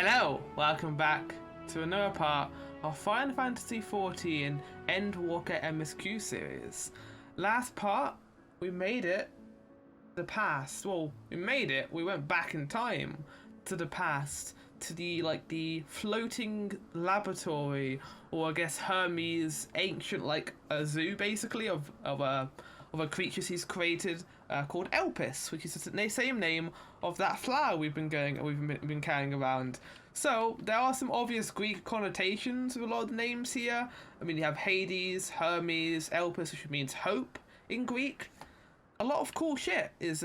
Hello, welcome back to another part of Final Fantasy XIV Endwalker MSQ series. Last part, we made it the past. Well, we went back in time to the past, to the floating laboratory, or I guess Hermes' ancient a zoo basically of a creature he's created called Elpis, which is the same name of that flower we've been carrying around. So there are some obvious Greek connotations with a lot of the names here. I mean, you have Hades, Hermes, Elpis, which means hope in Greek. A lot of cool shit is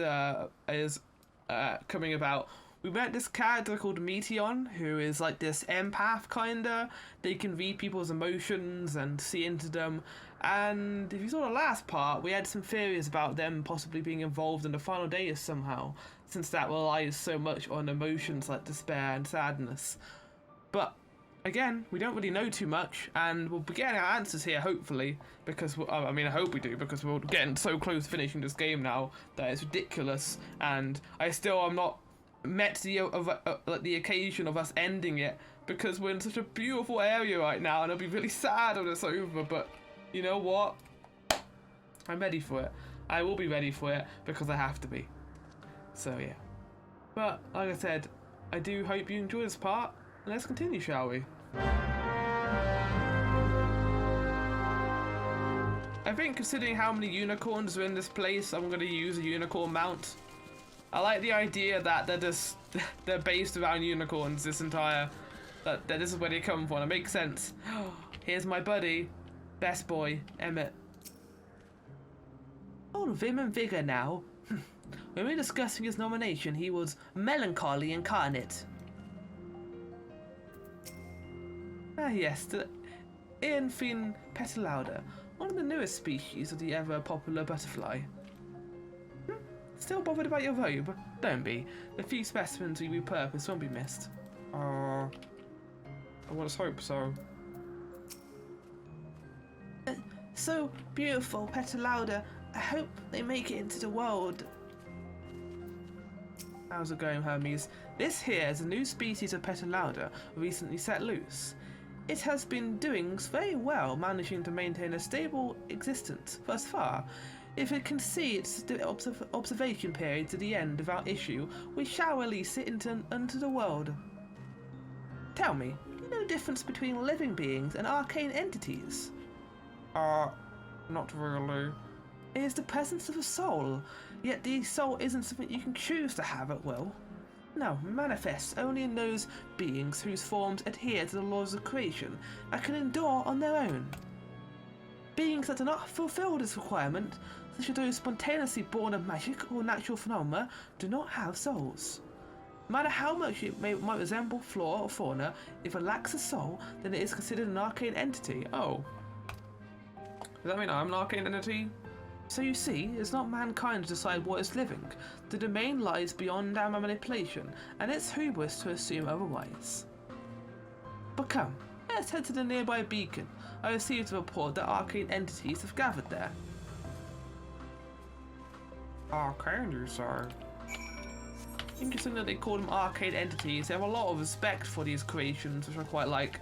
coming about. We met this character called Meteon, who is like this empath kinda. They can read people's emotions and see into them. And if you saw the last part, we had some theories about them possibly being involved in the final days somehow, since that relies so much on emotions like despair and sadness. But again, we don't really know too much, and we'll be getting our answers here, hopefully, because, I mean, I hope we do, because we're getting so close to finishing this game now that it's ridiculous, and I still am not met the occasion of us ending it, because we're in such a beautiful area right now, and I'll be really sad when it's over, but you know what? I'm ready for it. I will be ready for it, because I have to be. So yeah. But, like I said, I do hope you enjoy this part, and let's continue, shall we? I think considering how many unicorns are in this place, I'm going to use a unicorn mount. I like the idea that they're based around unicorns, that this is where they come from. It makes sense. Here's my buddy, best boy, Emmett. All vim and vigor now. When we were discussing his nomination, he was melancholy incarnate. Ah yes, the Earnfin petalauda, one of the newest species of the ever-popular butterfly. Still bothered about your robe? Don't be. The few specimens we repurposed won't be missed. I want to hope so. So beautiful, Petalauda. I hope they make it into the world. How's it going, Hermes? This here is a new species of Petalauda recently set loose. It has been doing very well, managing to maintain a stable existence thus far. If it can see its observation period to the end of our issue, we shall release it into the world. Tell me, you know the difference between living beings and arcane entities? Not really. It is the presence of a soul, yet the soul isn't something you can choose to have at will. No, manifests only in those beings whose forms adhere to the laws of creation and can endure on their own. Beings that do not fulfill this requirement, such as those spontaneously born of magic or natural phenomena, do not have souls. No matter how much it might resemble flora or fauna, if it lacks a soul, then it is considered an arcane entity. Oh. Does that mean I'm an arcane entity? So you see, it's not mankind to decide what is living. The domain lies beyond our manipulation, and it's hubris to assume otherwise. But come, let's head to the nearby beacon. I received a report that arcane entities have gathered there. Arcane, you say? Interesting that they call them arcane entities. They have a lot of respect for these creations, which I quite like.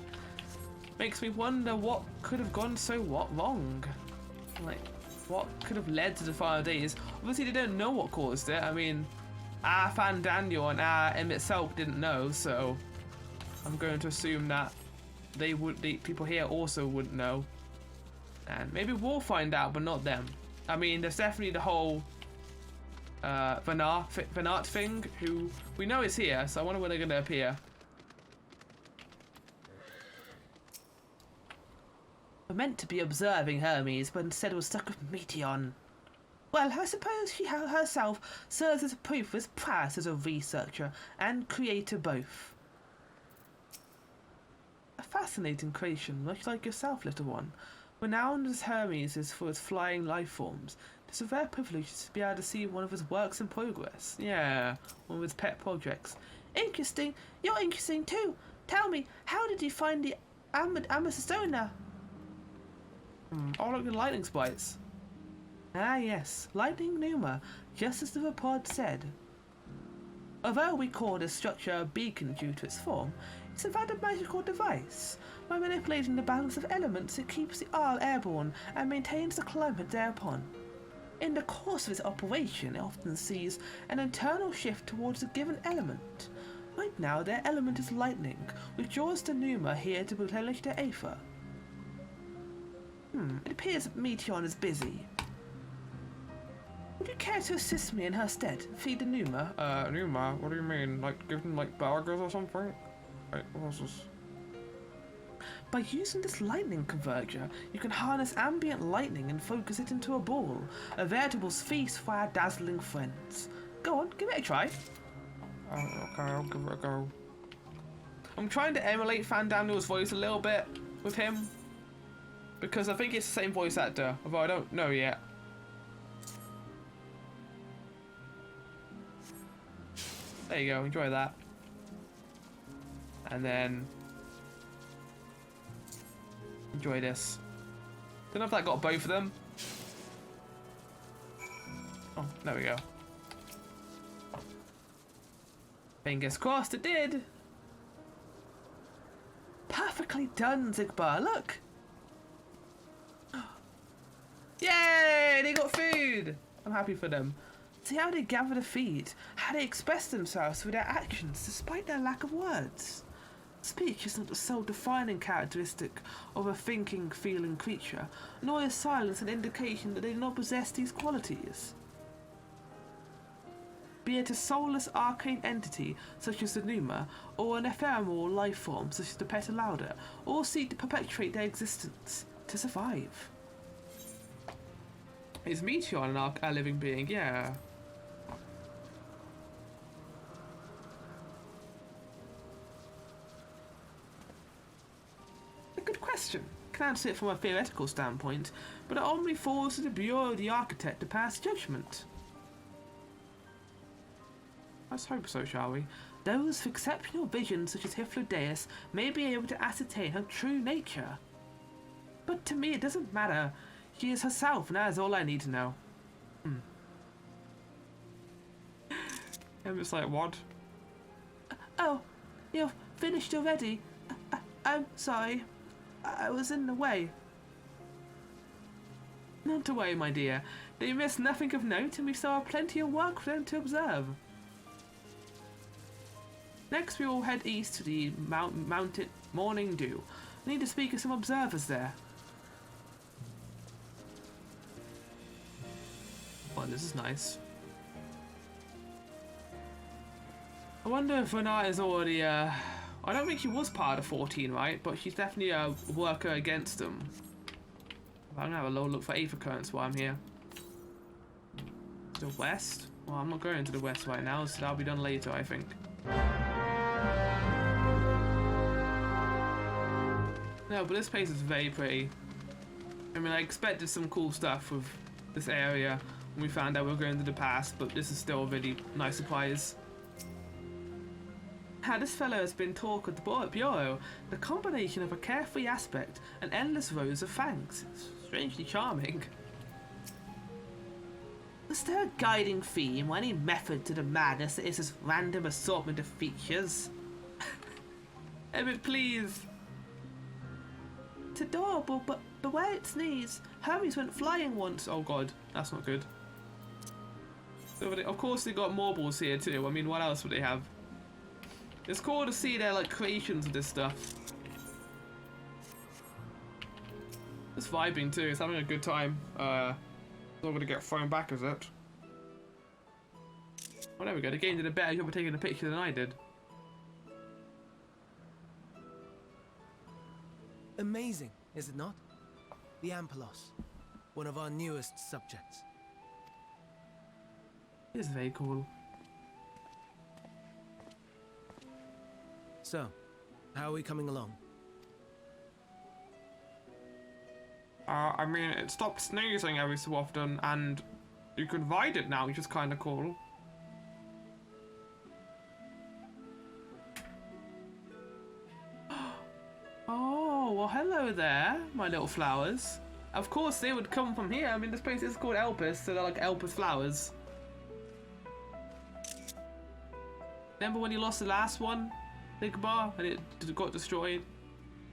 Makes me wonder what could have gone so wrong. Like, what could have led to the final days? Obviously, they don't know what caused it. I mean, our fan Daniel and our M itself didn't know, so I'm going to assume that the people here also wouldn't know. And maybe we'll find out, but not them. I mean, there's definitely the whole Van Aert thing, who we know is here, so I wonder when they're going to appear. We're meant to be observing Hermes, but instead we're stuck with Meteon. Well, I suppose she herself serves as a proof of his prowess as a researcher and creator both. A fascinating creation, much like yourself, little one. Renowned as Hermes is for his flying life forms, it's a rare privilege to be able to see one of his works in progress. Yeah, one of his pet projects. Interesting. You're interesting too. Tell me, how did you find the Amazona? Oh, look, the lightning sprites. Ah, yes, lightning pneuma, just as the report said. Although we call this structure a beacon due to its form, it's in fact a magical device. By manipulating the balance of elements, it keeps the Isle airborne and maintains the climate thereupon. In the course of its operation, it often sees an internal shift towards a given element. Right now, their element is lightning, which draws the Numa here to replenish their aether. It appears that Meteon is busy. Would you care to assist me in her stead? Feed the Numa? Numa? What do you mean? Like, give them, like, burgers or something? Wait, what's this? By using this lightning converger, you can harness ambient lightning and focus it into a ball. A veritable feast for our dazzling friends. Go on, give it a try. Okay, I'll give it a go. I'm trying to emulate Fandaniel's voice a little bit with him, because I think it's the same voice actor, although I don't know yet. There you go, enjoy that. And then enjoy this. Don't know if that got both of them. Oh, there we go. Fingers crossed it did. Perfectly done, Zigbar, look! Yay! They got food! I'm happy for them. See how they gather the feed, how they express themselves through their actions despite their lack of words. Speech is not the sole defining characteristic of a thinking, feeling creature, nor is silence an indication that they do not possess these qualities. Be it a soulless arcane entity such as the Numa, or an ephemeral life form such as the Petalauda, all seek to perpetuate their existence, to survive. Is Meteon a living being? Yeah. A good question. Can answer it from a theoretical standpoint, but it only falls to the Bureau of the Architect to pass judgment. Let's hope so, shall we? Those with exceptional visions such as Hyphlodeus may be able to ascertain her true nature. But to me it doesn't matter. She is herself, and that is all I need to know. I'm just like, what? Oh, you've finished already? I'm sorry. I was in the way. Not to worry, my dear. They missed nothing of note, and we still have plenty of work for them to observe. Next, we will head east to the mounted Morning Dew. I need to speak with some observers there. Oh, this is nice. I wonder if Renata is already, I don't think she was part of 14, right? But she's definitely a worker against them. I'm gonna have a little look for aether currents while I'm here. To the west? Well, I'm not going to the west right now, so that'll be done later, I think. No, but this place is very pretty. I mean, I expected some cool stuff with this area when we found out we were going to the past, but this is still a really nice surprise. How this fellow has been talk at the bureau. The combination of a carefree aspect and endless rows of fangs. It's strangely charming. Was there a guiding theme or any method to the madness that is this random assortment of features? Emmett, please. It's adorable, but beware its knees. Hermes went flying once. Oh god, that's not good. So of course they got marbles here too. I mean, what else would they have? It's cool to see their like creations of this stuff. It's vibing too. It's having a good time. It's not gonna get thrown back, is it? Oh, there we go. The game did a better job of taking a picture than I did. Amazing, is it not? The Ampelos, one of our newest subjects. It's very cool. So, how are we coming along? I mean, it stopped sneezing every so often, and you can ride it now, which is kind of cool. Oh, well hello there, my little flowers. Of course they would come from here. I mean, this place is called Elpis, so they're like Elpis flowers. Remember when you lost the last one, Igbar, and it got destroyed?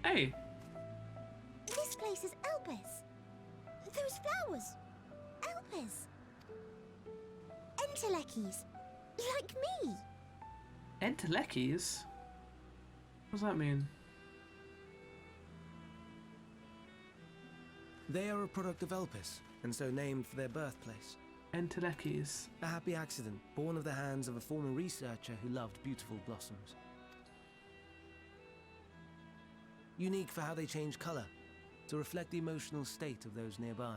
Hey. This place is Elpis. Those flowers. Elpis. Entelekis. Like me. Entelekis? What does that mean? They are a product of Elpis, and so named for their birthplace. Entelekis. A happy accident, born of the hands of a former researcher who loved beautiful blossoms. Unique for how they change color, to reflect the emotional state of those nearby.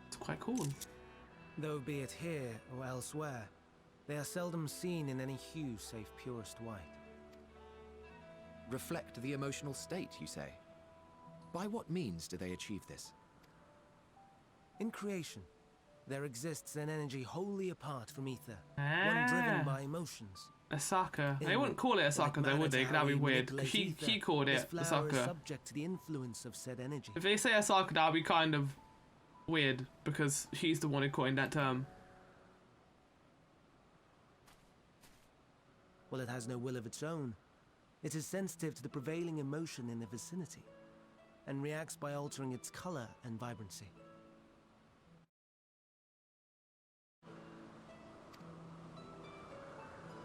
It's quite cool. Though be it here or elsewhere, they are seldom seen in any hue save purest white. Reflect the emotional state, you say? By what means do they achieve this? In creation, there exists an energy wholly apart from ether, one driven by emotions. Asaka. They wouldn't call it Asaka though, would they? That'd be weird. 'Cause she called it Asaka. Subject to the influence of said energy. If they say Asaka, that'd be kind of weird because she's the one who coined that term. Well, it has no will of its own. It is sensitive to the prevailing emotion in the vicinity, and reacts by altering its color and vibrancy.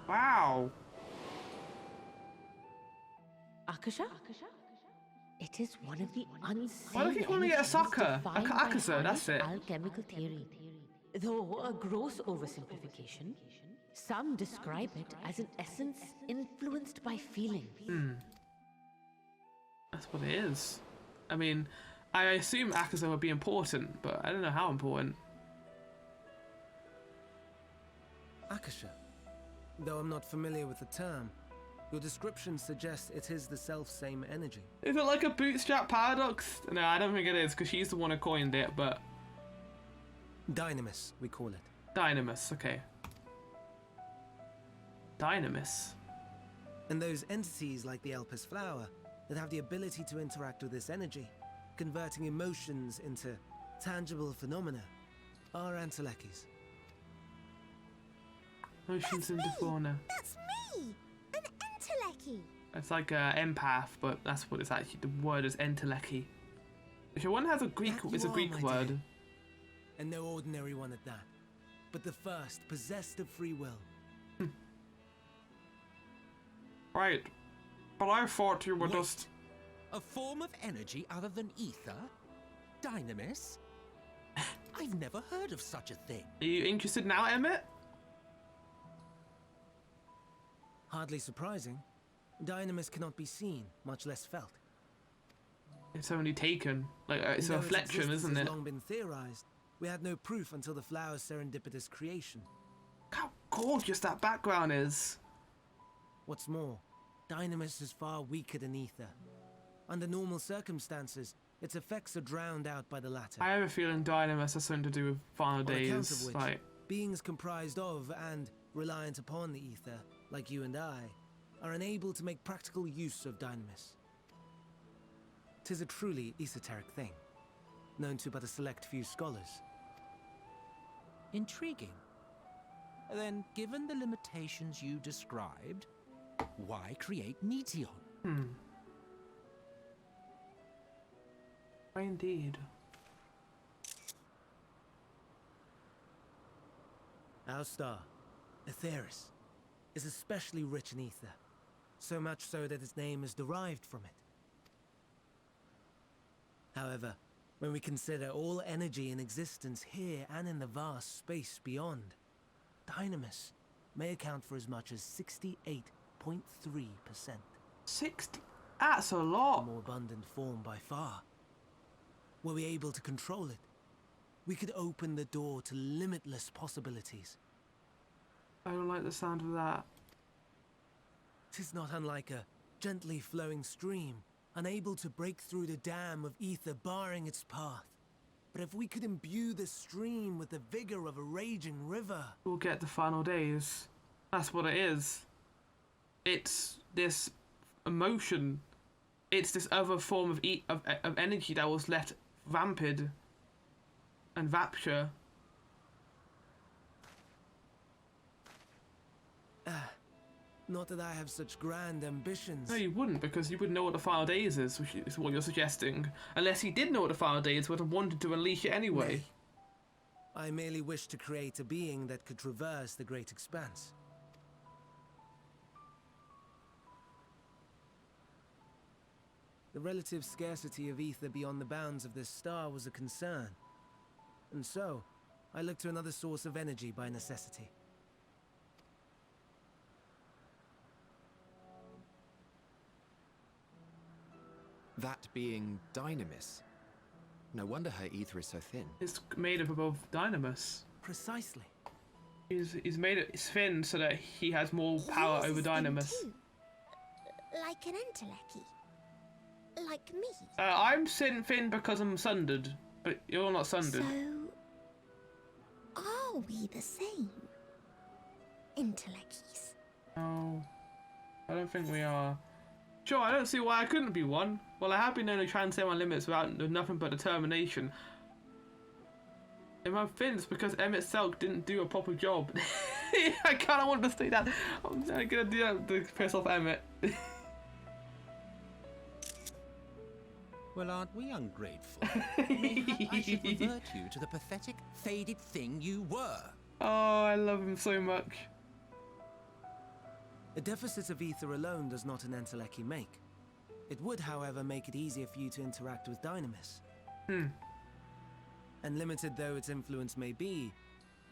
Wow. Akasha? It is one of the unseen. Why do they call me energies Asaka? defined by Akaza, that's it. alchemical theory. Though a gross oversimplification, some describe it as an essence influenced by feeling. That's what it is. I mean, I assume Akaza would be important, but I don't know how important. Akasha. Though I'm not familiar with the term, your description suggests it is the self-same energy. Is it like a bootstrap paradox? No, I don't think it is, because she's the one who coined it, but... Dynamis, we call it. Dynamis, okay. Dynamis. And those entities like the Elpis flower that have the ability to interact with this energy, converting emotions into tangible phenomena, are Entelekis. Motions into fauna. That's me! An Enteleki! It's like empath, but that's what it's actually. The word is enteleki. Which one has a Greek? That It's a you are, Greek my word. dear. And no ordinary one at that, but the first possessed of free will. Right. But I thought you were Wait. just... A form of energy other than ether? Dynamis? I've never heard of such a thing. Are you interested now, Emmett? Hardly surprising. Dynamis cannot be seen, much less felt. It's only taken. Like it's a Though its reflection, existence isn't has it? long been theorized, we had no proof until the flower's serendipitous creation. How gorgeous that background is. What's more, Dynamis is far weaker than ether. Under normal circumstances, its effects are drowned out by the latter. I have a feeling Dynamis has something to do with final On account days. of which, Like, beings comprised of and reliant upon the ether, like you and I, are unable to make practical use of Dynamis. 'Tis a truly esoteric thing, known to but a select few scholars. Intriguing. Then, given the limitations you described, why create Meteon? indeed. Our star, Aetheris, is especially rich in ether, so much so that its name is derived from it. However, when we consider all energy in existence here and in the vast space beyond, Dynamis may account for as much as 68.3%. 60. That's a A lot. more abundant form by far. Were we able to control it, we could open the door to limitless possibilities. I don't like the sound of that. 'Tis not unlike a gently flowing stream, unable to break through the dam of ether barring its path. But if we could imbue the stream with the vigor of a raging river... We'll get the final days. That's what it is. It's this emotion. It's this other form of of energy that was let rampant and rapture. Not that I have such grand ambitions. No, you wouldn't, because you wouldn't know what the final days is, which is what you're suggesting. Unless he did know what the final days would have wanted to unleash it anyway. Nay. I merely wish to create a being that could traverse the great expanse. The relative scarcity of ether beyond the bounds of this star was a concern. And so, I looked to another source of energy by necessity. That being Dynamis. No wonder her ether is so thin. It's made up of Dynamis. Precisely. He's made it thin so that he has more power Yours over is thin Dynamis. too. Like an Enteleki. Like me. I'm thin because I'm sundered, but you're not sundered. So, are we the same? Entelekis. No, I don't think we are. Sure, I don't see why I couldn't be one. Well, I have been known to transcend my limits without nothing but determination. If I'm thin, it's because Emmett Selk didn't do a proper job. I kind of want to say that. I'm gonna do that to piss off Emmett. Well, aren't we ungrateful? Mayhap I should revert you to the pathetic, faded thing you were. Oh, I love him so much. A deficit of ether alone does not an Enteleki make. It would, however, make it easier for you to interact with Dynamis. And limited though its influence may be,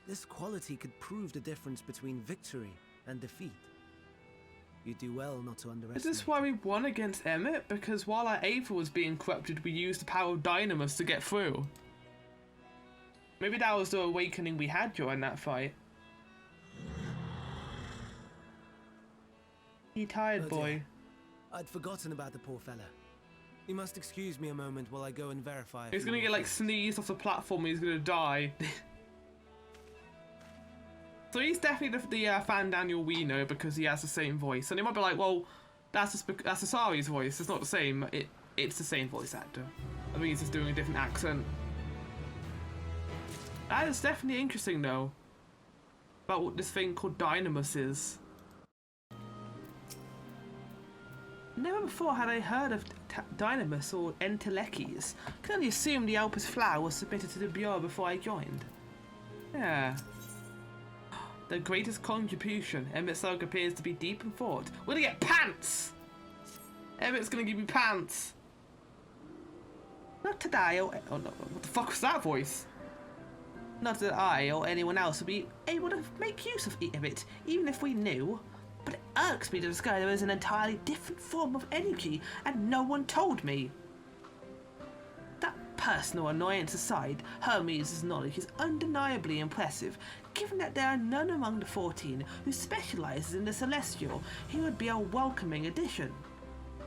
this quality could prove the difference between victory and defeat. You do well not to underestimate. Is this why we won against Emmett? Because while our Aether was being corrupted, we used the power of Dynamis to get through. Maybe that was the awakening we had during that fight. You tired, Oh, boy? dear. I'd forgotten about the poor fella. You must excuse me a moment while I go and verify. He's gonna get like sneezed off the platform and he's gonna die. So he's definitely the fan Daniel we know because he has the same voice. And he might be like, well, that's Asari's voice. It's not the same. It's the same voice actor. I think he's just doing a different accent. That is definitely interesting though. About what this thing called Dynamis is. Never before had I heard of Dynamis or Entelekis. Can only assume the Alpus flower was submitted to the Bureau before I joined. Yeah. The greatest contribution. Emmett Selk appears to be deep in thought. We're gonna get pants! Emmett's gonna give me pants. Not today or... Oh no, what the fuck was that voice? Not that I or anyone else would be able to make use of it, even if we knew. But it irks me to discover there is an entirely different form of energy and no one told me. That personal annoyance aside, Hermes' knowledge is undeniably impressive. Given that there are none among the 14 who specialises in the Celestial, he would be a welcoming addition.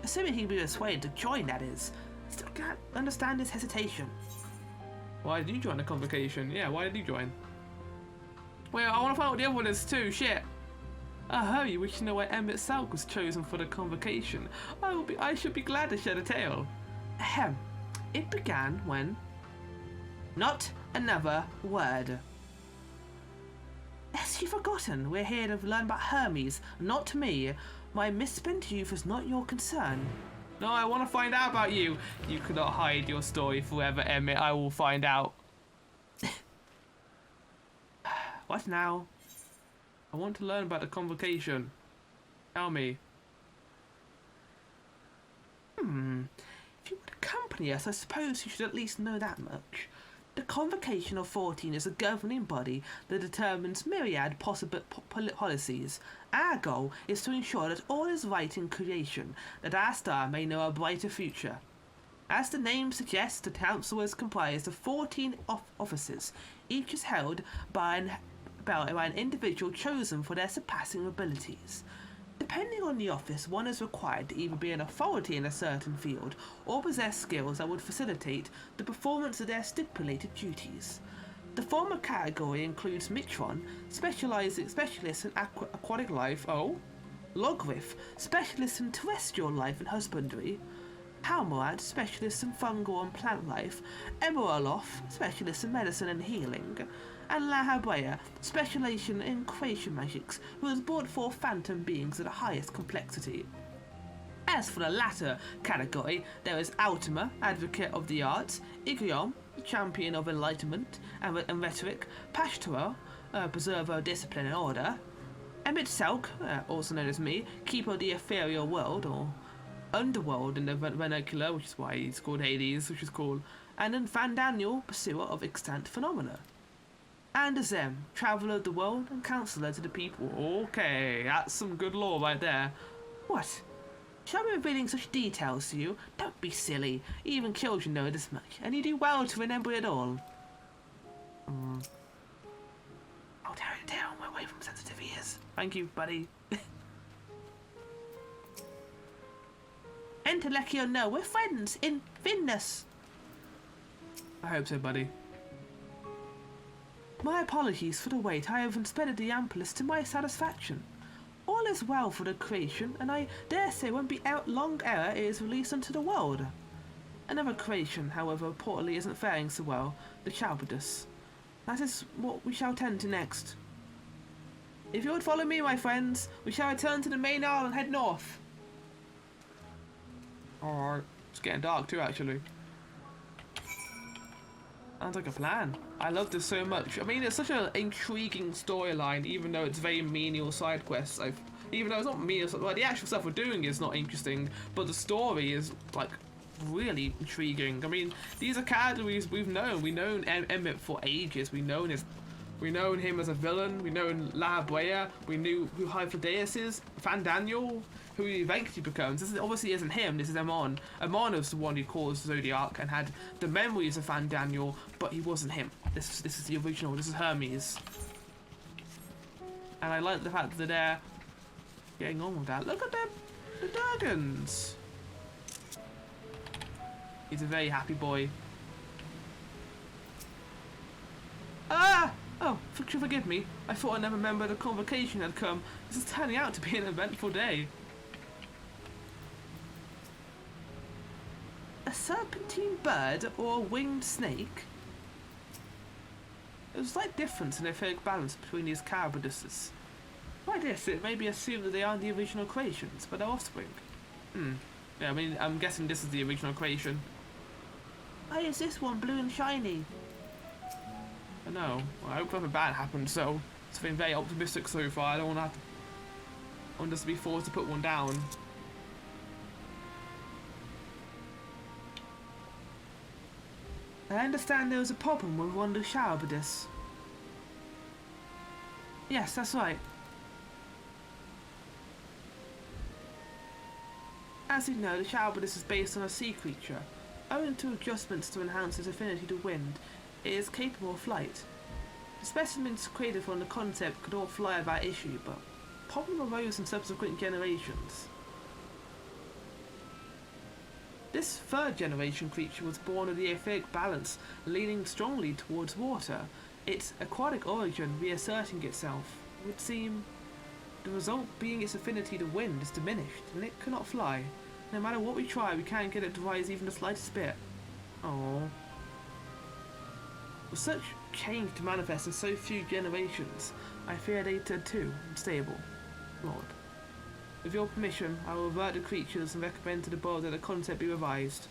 Assuming he'd be persuaded to join, that is. Still can't understand his hesitation. Why did you join the convocation? Yeah, why did you join? Wait, I want to find out what the other one is too, shit. Oh, you wish to know why Emmett Selk was chosen for the convocation. I should be glad to share the tale. Ahem. It began when... Not another word. Lest you've forgotten, we're here to learn about Hermes, not me. My misspent youth is not your concern. No, I want to find out about you. You cannot hide your story forever, Emmett. I will find out. What now? I want to learn about the convocation. Tell me. If you would accompany us, I suppose you should at least know that much. The Convocation of 14 is a governing body that determines myriad possible policies. Our goal is to ensure that all is right in creation, that our star may know a brighter future. As the name suggests, the council is comprised of 14 officers. Each is held by an individual chosen for their surpassing abilities. Depending on the office, one is required to either be an authority in a certain field or possess skills that would facilitate the performance of their stipulated duties. The former category includes Mitron, specialist in aquatic life, Logrif, specialist in terrestrial life and husbandry, Halmoad, specialist in fungal and plant life, Eberoloff, specialist in medicine and healing, and Lahabrea, specialization in creation magics, who has brought forth phantom beings of the highest complexity. As for the latter category, there is Ultima, advocate of the arts, Igriom, champion of enlightenment and rhetoric, Pashtora, preserver of discipline and order, Emmett Selk, also known as me, keeper of the ethereal world, or underworld in the vernacular, which is why he's called Hades, which is cool, and then Van Daniel, pursuer of extant phenomena. And Azem, traveller of the world and counsellor to the people. Okay, that's some good lore right there. What? Shall I be revealing such details to you? Don't be silly. Even children know this much, and you do well to remember it all. Oh, down, we're away from sensitive ears. Thank you, buddy. Entelecchio, no, we're friends in Finness. I hope so, buddy. My apologies for the wait. I have inspected the amplest to my satisfaction. All is well for the creation, and I dare say won't be out long ere it is released into the world. Another creation, however, reportedly isn't faring so well, the Chalberdus. That is what we shall tend to next. If you would follow me, my friends, we shall return to the main isle and head north. Alright. It's getting dark too, actually. Sounds like a plan. I love this so much. I mean, it's such an intriguing storyline, even though it's very menial side quests. Even though it's not menial, well, the actual stuff we're doing is not interesting, but the story is, like, really intriguing. I mean, these are characters we've known. We've known Emmett for ages. We've known him as a villain. We've known La Brea. We knew who Hyphodeus is. Van Daniel, who he eventually becomes. This obviously isn't him. This is Amon. Amon was the one who caused Zodiac and had the memories of Van Daniel, but he wasn't him. This is the original. This is Hermes. And I like the fact that they're getting on with that. Look at them, the Durgans. He's a very happy boy. Ah! Oh, forgive me. I thought another member of the convocation had come. This is turning out to be an eventful day. A serpentine bird or a winged snake? There's a slight difference in etheric balance between these carapaduses. By this, it may be assumed that they aren't the original creations, but their offspring. Yeah, I mean, I'm guessing this is the original creation. Why is this one blue and shiny? I know. Well, I hope nothing bad happened, so it's been very optimistic so far. I don't want us to be forced to put one down. I understand there was a problem with one of the Chalberdus. Yes, that's right. As you know, the Chalberdus is based on a sea creature. Owing to adjustments to enhance its affinity to wind, it is capable of flight. The specimens created from the concept could all fly without issue, but problem arose in subsequent generations. This third generation creature was born of the etheric balance, leaning strongly towards water, its aquatic origin reasserting itself. It would seem the result being its affinity to wind is diminished, and it cannot fly. No matter what we try, we can't get it to rise even the slightest bit. Oh. With such change to manifest in so few generations, I fear they are too unstable. Lord. With your permission, I will revert the creatures and recommend to the board that the concept be revised.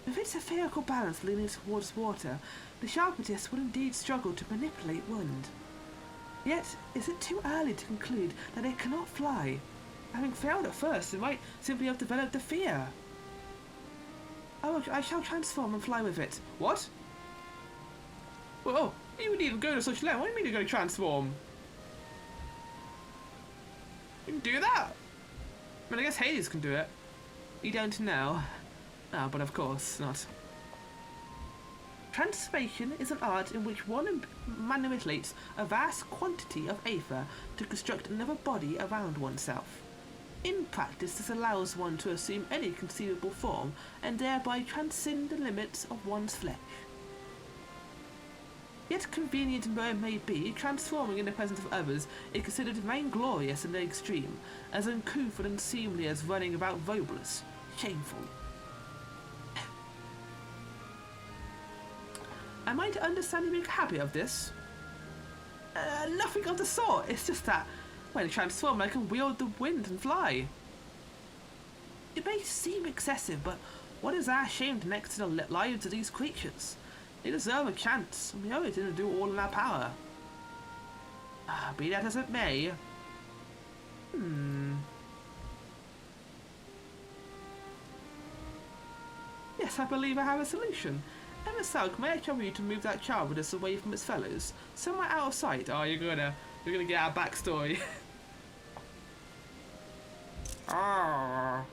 With its etherical balance leaning towards water, the Chalberdus would indeed struggle to manipulate wind. Yet, is it too early to conclude that it cannot fly? Having failed at first, it might simply have developed a fear. I shall transform and fly with it. What? Whoa, you wouldn't even go to such length. What do you mean you're going to transform? You can do that? I mean, I guess Hades can do it. You don't know. Ah, but of course not. Transformation is an art in which one manipulates a vast quantity of aether to construct another body around oneself. In practice, this allows one to assume any conceivable form and thereby transcend the limits of one's flesh. Yet convenient though it may be, transforming in the presence of others is considered vain glorious in the extreme, as uncouth and unseemly as running about robless. Shameful. Am I to understand you being happy of this? Nothing of the sort. It's just that when I transform, I can wield the wind and fly. It may seem excessive, but what is our shame next to the lives of these creatures? They deserve a chance, and we owe it to do all in our power. Be that as it may. Yes, I believe I have a solution. Emma Salk, may I trouble you to move that child with us away from its fellows? Somewhere out of sight. Oh, you're gonna get our backstory. Ah.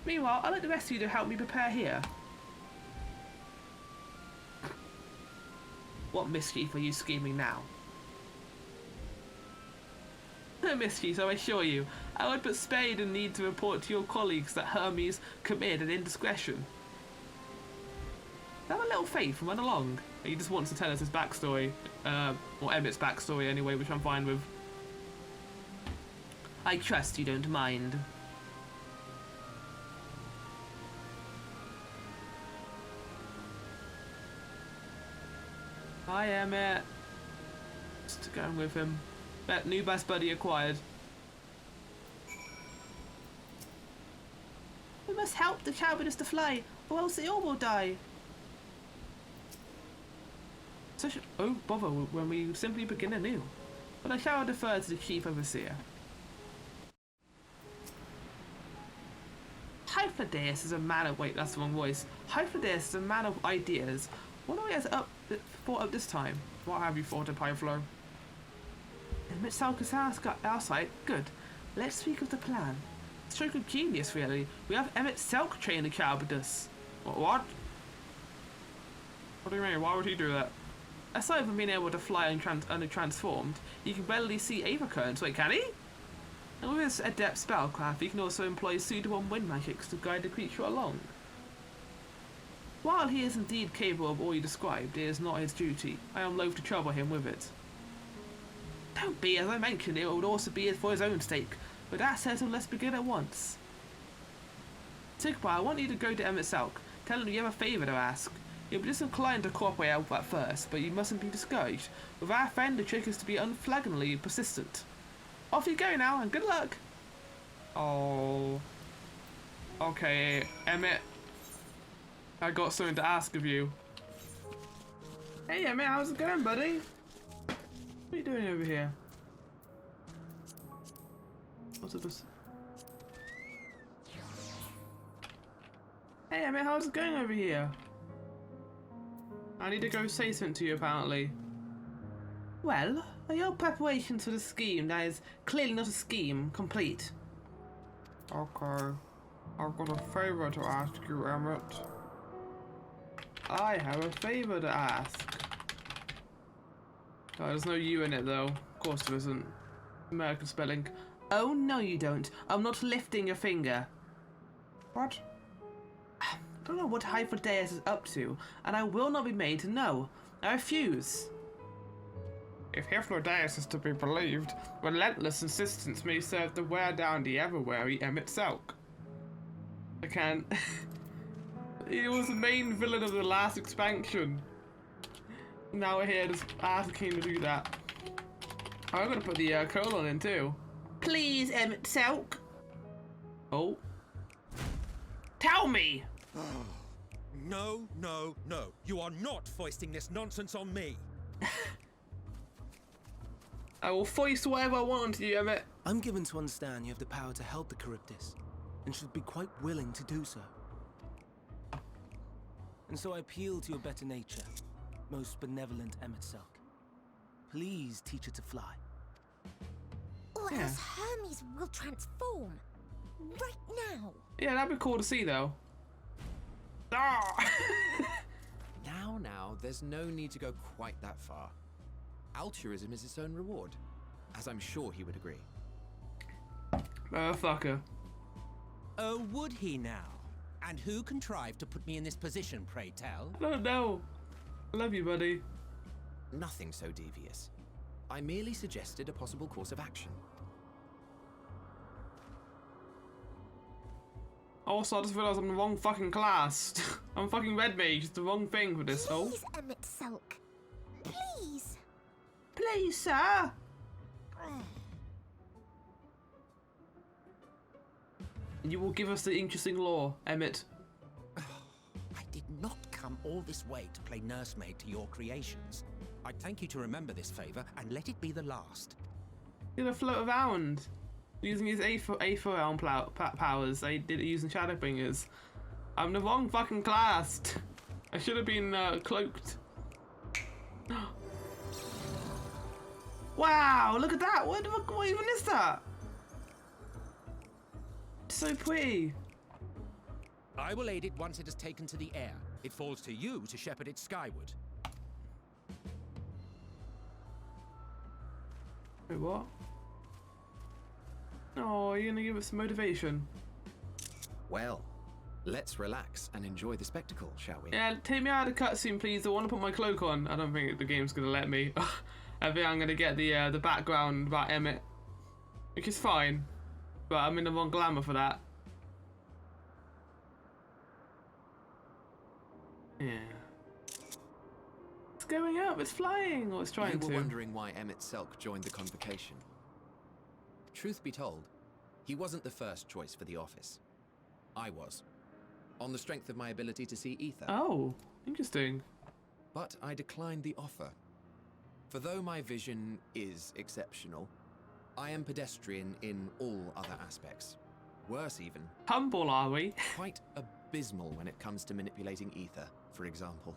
Meanwhile, I'd like the rest of you to help me prepare here. What mischief are you scheming now? No mischief, I assure you. I would but spare you the need to report to your colleagues that Hermes committed an indiscretion. Have a little faith and run along. He just wants to tell us his backstory. Or Emmett's backstory anyway, which I'm fine with. I trust you don't mind. Hi, Emmett. Just going with him. New best buddy acquired. We must help the cabinets to fly, or else they all will die. Such bother when we simply begin anew. But I shall defer to the chief overseer. Hyphodeus is a man of that's the wrong voice. Hyphodeus is a man of ideas. What do he has thought up this time? What have you thought of Pyflo? Emmett Salkus our side. Good. Let's speak of the plan. Stroke of genius, really. We have Emmett Selk train the cow with us. What? What do you mean? Why would he do that? Aside from being able to fly untransformed, he can readily see aether currents. Wait, can he? And with his adept spellcraft, he can also employ suitable wind magics to guide the creature along. While he is indeed capable of all you described, it is not his duty. I am loath to trouble him with it. Don't be, as I mentioned, it would also be for his own sake. With that settled, let's begin at once. Tigpa, I want you to go to Emmett Salk. Tell him you have a favour to ask. He'll be disinclined to cooperate at first, but you mustn't be discouraged. With our friend, the trick is to be unflaggingly persistent. Off you go now, and good luck! Oh. Okay, Emmett. I got something to ask of you. Hey Emmett, how's it going, buddy? What are you doing over here? What's this? Hey Emmett, how's it going over here? I need to go say something to you, apparently. Well, are your preparations for the scheme that is clearly not a scheme complete? Okay. I've got a favour to ask you, Emmett. I have a favour to ask. Oh, there's no U in it, though. Of course there isn't. American spelling. Oh, no you don't. I'm not lifting a finger. What? I don't know what Hyphodeus is up to, and I will not be made to know. I refuse. If Hyphodeus is to be believed, relentless insistence may serve to wear down the ever-wary Emmett Selk. I can't. He was the main villain of the last expansion. Now we're here just asking him to do that. Oh, I'm gonna put the colon in too. Please, Emmett Selk. Oh. Tell me! No, no, no. You are not foisting this nonsense on me. I will foist whatever I want onto you, Emmett. I'm given to understand you have the power to help the Charybdis, and should be quite willing to do so. And so I appeal to your better nature, most benevolent Emmett Selk. Please teach her to fly. Or else Hermes will transform. Right now. Yeah, that'd be cool to see, though. Ah! Now, there's no need to go quite that far. Altruism is its own reward, as I'm sure he would agree. Motherfucker. Oh, would he now? And who contrived to put me in this position, pray tell? I don't know. I love you, buddy. Nothing so devious. I merely suggested a possible course of action. Also, I just realised I'm the wrong fucking class. I'm fucking red mage. It's the wrong thing for this whole. Please, Emmett Selk. Please. Please, sir. You will give us the interesting lore, Emmett. I did not come all this way to play nursemaid to your creations. I'd thank you to remember this favor and let it be the last. He's gonna float around using his Aether realm powers. They did it using Shadowbringers. I'm the wrong fucking class. I should have been cloaked. Wow, look at that. What even is that? It's so pretty. I will aid it once it is taken to the air. It falls to you to shepherd it skyward. Wait, what? Oh, you're gonna give us some motivation. Well, let's relax and enjoy the spectacle, shall we? Yeah, take me out of the cutscene, please. I want to put my cloak on. I don't think the game's gonna let me. I think I'm gonna get the background about Emmett, which is fine, but I'm in the wrong glamour for that. Yeah. It's going up. It's flying, or it's trying You to. were wondering why Emmett Selk joined the convocation. Truth be told, he wasn't the first choice for the office. I was, on the strength of my ability to see ether. Oh, interesting. But I declined the offer. For though my vision is exceptional, I am pedestrian in all other aspects. Worse even, Humble, are we? quite abysmal when it comes to manipulating ether, for example.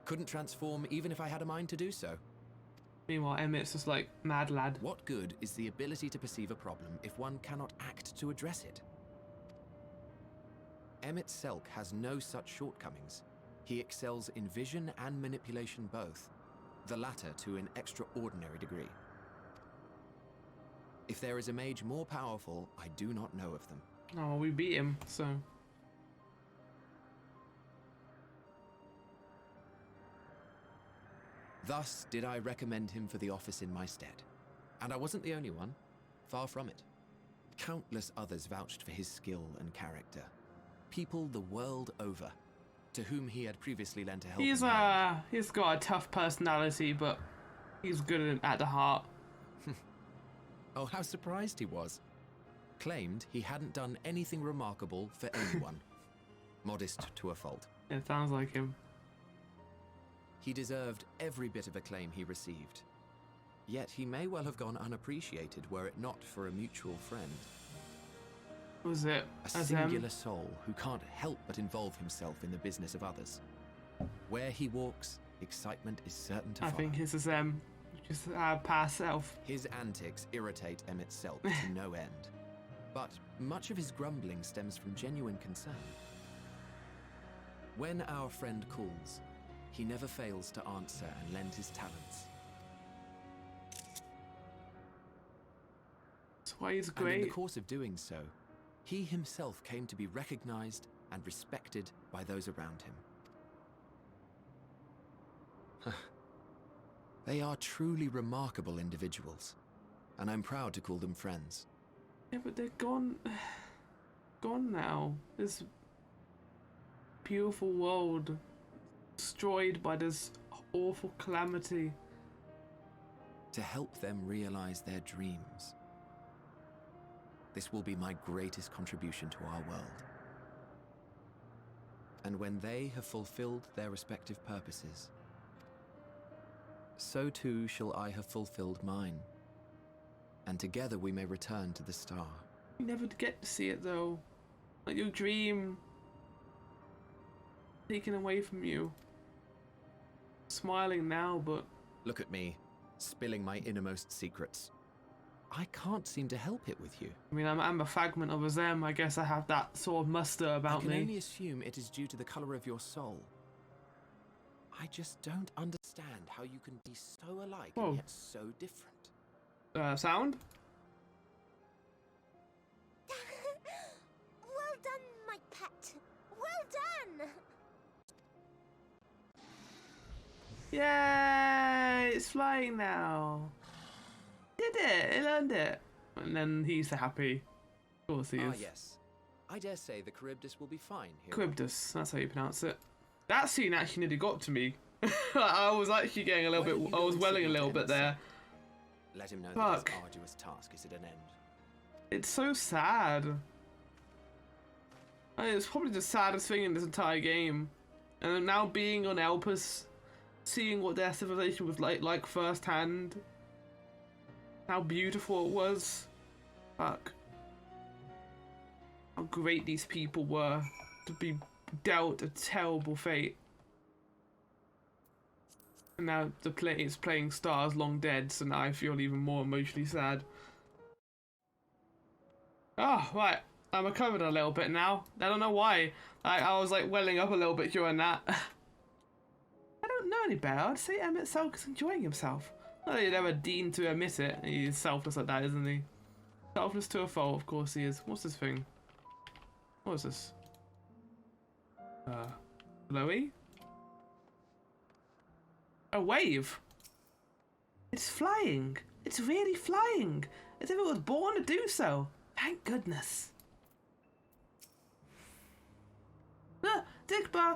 Couldn't transform even if I had a mind to do so. Meanwhile, Emmett's just like mad lad. What good is the ability to perceive a problem if one cannot act to address it? Emmett Selk has no such shortcomings. He excels in vision and manipulation both, the latter to an extraordinary degree. If there is a mage more powerful, I do not know of them. Oh, we beat him, so. Thus did I recommend him for the office in my stead. And I wasn't the only one. Far from it. Countless others vouched for his skill and character. People the world over, to whom he had previously lent a helping hand. He's got a tough personality, but he's good at the heart. Oh, how surprised he was. Claimed he hadn't done anything remarkable for anyone. Modest to a fault. It sounds like him. He deserved every bit of acclaim he received. Yet he may well have gone unappreciated were it not for a mutual friend. Was it A singular soul who can't help but involve himself in the business of others. Where he walks, excitement is certain to I follow. think this is just our past self. His antics irritate Emmett Selk to no end. But much of his grumbling stems from genuine concern. When our friend calls, he never fails to answer and lend his talents. That's why he's And in great. the course of doing so, he himself came to be recognized and respected by those around him. They are truly remarkable individuals, and I'm proud to call them friends. Yeah, but they're gone. Gone now. This beautiful world destroyed by this awful calamity. To help them realize their dreams. This will be my greatest contribution to our world. And when they have fulfilled their respective purposes, so too shall I have fulfilled mine. And together we may return to the star. You never get to see it though. Like your dream taken away from you. Smiling now, but Look at me, spilling my innermost secrets. I can't seem to help it with you. I mean, I'm a fragment of a Zem. I guess I have that sort of muster I about can me. only assume it is due to the color of your soul. I just don't understand how you can be so alike Whoa. and yet so different. Sound? Well done, my pet. Well done. Yay! It's flying now. Did it? It learned it. And then he's happy. Of course he is. Ah, yes. I dare say the Charybdis will be fine here. Charybdis, that's how you pronounce it. That scene actually nearly got to me. I was actually getting a little bit, I was welling a little bit there. Let him know Fuck. that his arduous task is at an end. It's so sad. It's probably the saddest thing in this entire game. And now being on Elpis, seeing what their civilization was like firsthand, how beautiful it was. Fuck. How great these people were to be dealt a terrible fate. And now it's playing stars long dead, so now I feel even more emotionally sad. Oh, right. I'm recovered a little bit now. I don't know why. I was like welling up a little bit during that. I don't know any better. I'd say Emmett Selk is enjoying himself. Not that he'd ever deem to admit it. He's selfless like that, isn't he? Selfless to a fault, of course he is. What's this thing? What is this? Blowy? A wave? It's flying. It's really flying. As if it was born to do so. Thank goodness. Look, Digbar,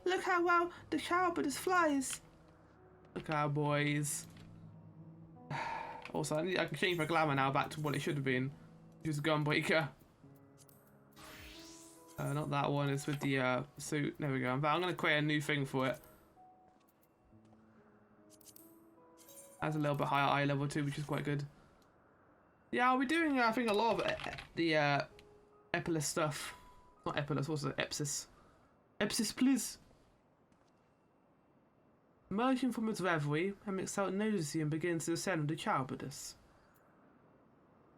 look how well the Charybdis flies. Look at our boys. Also, I can change my glamour now back to what it should have been, which is Gunbreaker. Not that one, it's with the suit. There we go. I'm going to create a new thing for it. Has a little bit higher eye level too, which is quite good. Yeah, I'll be doing, I think, a lot of the Epilis stuff. Not Epilis, what's it? Epsis. Epsis, please. Emerging from its reverie, Hemixel notices and begins to ascend the Charybdis.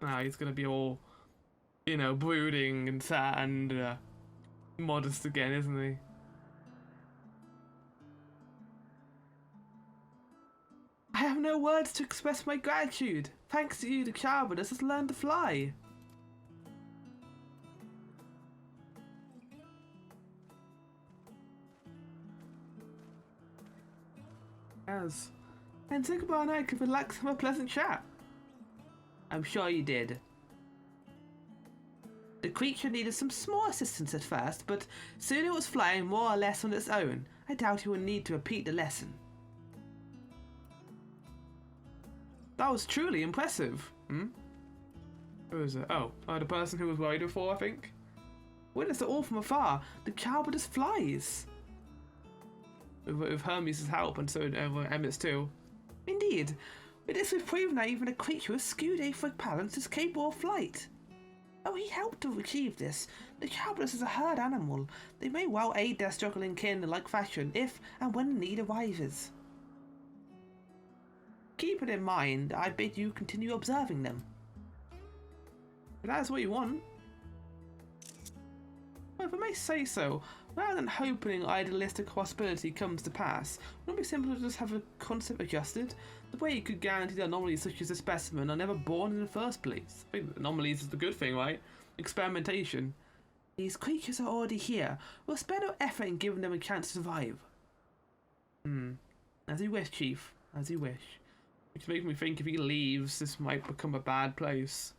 Now he's going to be all, you know, brooding and sad and modest again, isn't he? I have no words to express my gratitude. Thanks to you, the Charybdis has learned to fly. Yes. And Sigmar and I could relax from a pleasant chat. I'm sure you did. The creature needed some small assistance at first, but soon it was flying more or less on its own. I doubt you will need to repeat the lesson. That was truly impressive. Who was it? Oh, the person who was worried before, I think. Witnessed it all from afar. The Charybdis flies. With Hermes' help, and so Emmett's too. Indeed. With this we've proven that even a creature with skewed aetheric balance is capable of flight. Oh, he helped to achieve this. The Charybdis is a herd animal. They may well aid their struggling kin in like fashion if and when need arises. Keep it in mind, I bid you continue observing them. If that's what you want. Well, if I may say so, rather than hoping idealistic possibility comes to pass, wouldn't it be simpler to just have a concept adjusted? The way you could guarantee that anomalies such as a specimen are never born in the first place. I think anomalies is the good thing, right? Experimentation. These creatures are already here. We'll spare no effort in giving them a chance to survive. As you wish, Chief. As you wish. Which makes me think if he leaves, this might become a bad place.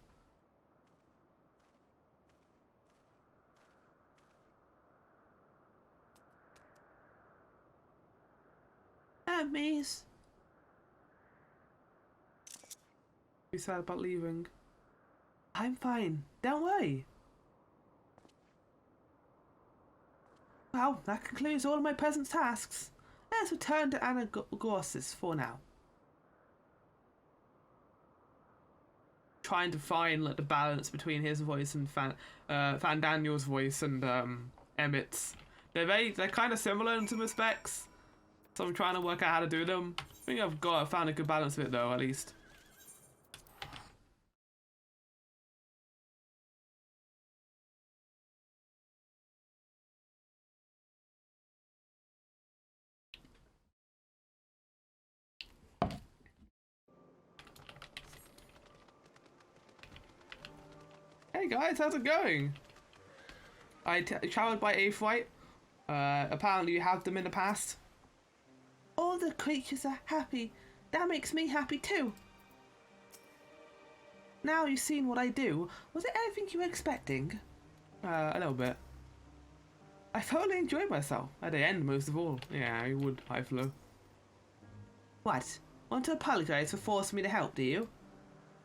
Hermes. Be sad about leaving. I'm fine. Don't worry. Well, that concludes all of my present tasks. Let's return to Anagorsis for now. Trying to find like the balance between his voice and Van Daniel's voice and Emmett's. They're kind of similar in some respects, so I'm trying to work out how to do them. I think I've found a good balance of it though, at least. Hey guys, how's it going? I traveled by Aetheric. Apparently you have them in the past. All the creatures are happy. That makes me happy too. Now you've seen what I do. Was it anything you were expecting? A little bit. I thoroughly enjoyed myself. At the end, most of all. Yeah, I would, high flow. What? Want to apologise for forcing me to help, do you?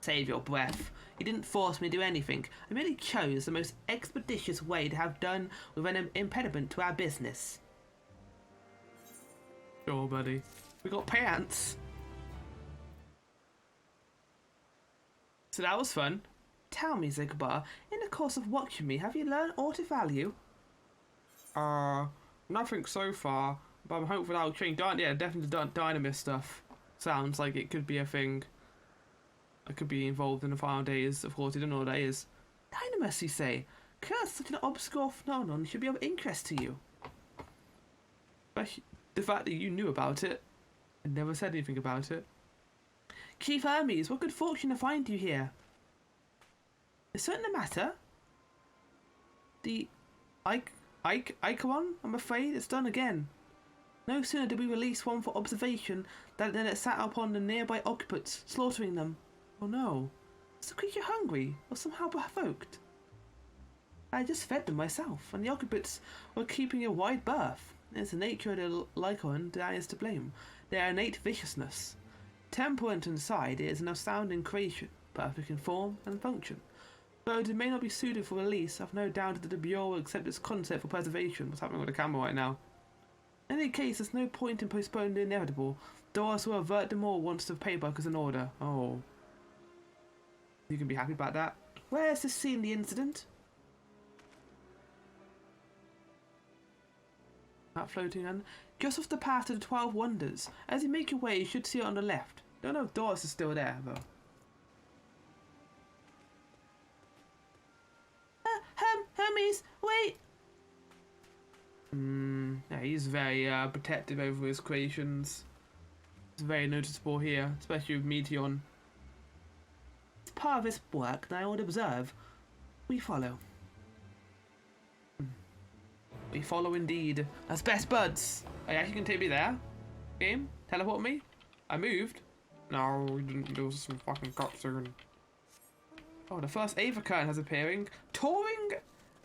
Save your breath. You didn't force me to do anything. I merely chose the most expeditious way to have done with an impediment to our business. Sure, buddy. We got pants. So that was fun. Tell me, Zigbar, in the course of watching me, have you learned aught of value? Nothing so far, but I'm hopeful I'll change. Yeah, definitely Dynamis stuff. Sounds like it could be a thing. I could be involved in the final days. Of course, you don't know what that is. Dynamis, you say? Curse, such an obscure phenomenon should be of interest to you. Especially the fact that you knew about it and never said anything about it. Chief Hermes, what good fortune to find you here. Is something the matter? The Icon, I'm afraid it's done again. No sooner did we release one for observation than it sat upon the nearby occupants, slaughtering them. Oh no. Is the creature hungry or somehow provoked? I just fed them myself, and the occupants were keeping a wide berth. It's the nature of the Lycaon that is to blame. Their innate viciousness. Temperament inside, it is an astounding creation, perfect in form and function. Though it may not be suited for release, I've no doubt that the Bureau will accept its concept for preservation. What's happening with the camera right now? In any case, there's no point in postponing the inevitable. Doris will avert them all once the paperwork is in order. Oh. You can be happy about that. Where is this scene, the incident? That floating on. Just off the path to the 12 Wonders. As you make your way, you should see it on the left. Don't know if Doris is still there, though. Hermes, wait! Yeah, he's very protective over his creations. It's very noticeable here, especially with Meteon. It's part of his work that I would observe. We follow. We follow indeed. That's best buds. Oh, you actually can take me there? Game? Teleport me? I moved? No, we didn't. There was some fucking cutscene. Oh, the first Ava curtain has appearing. Touring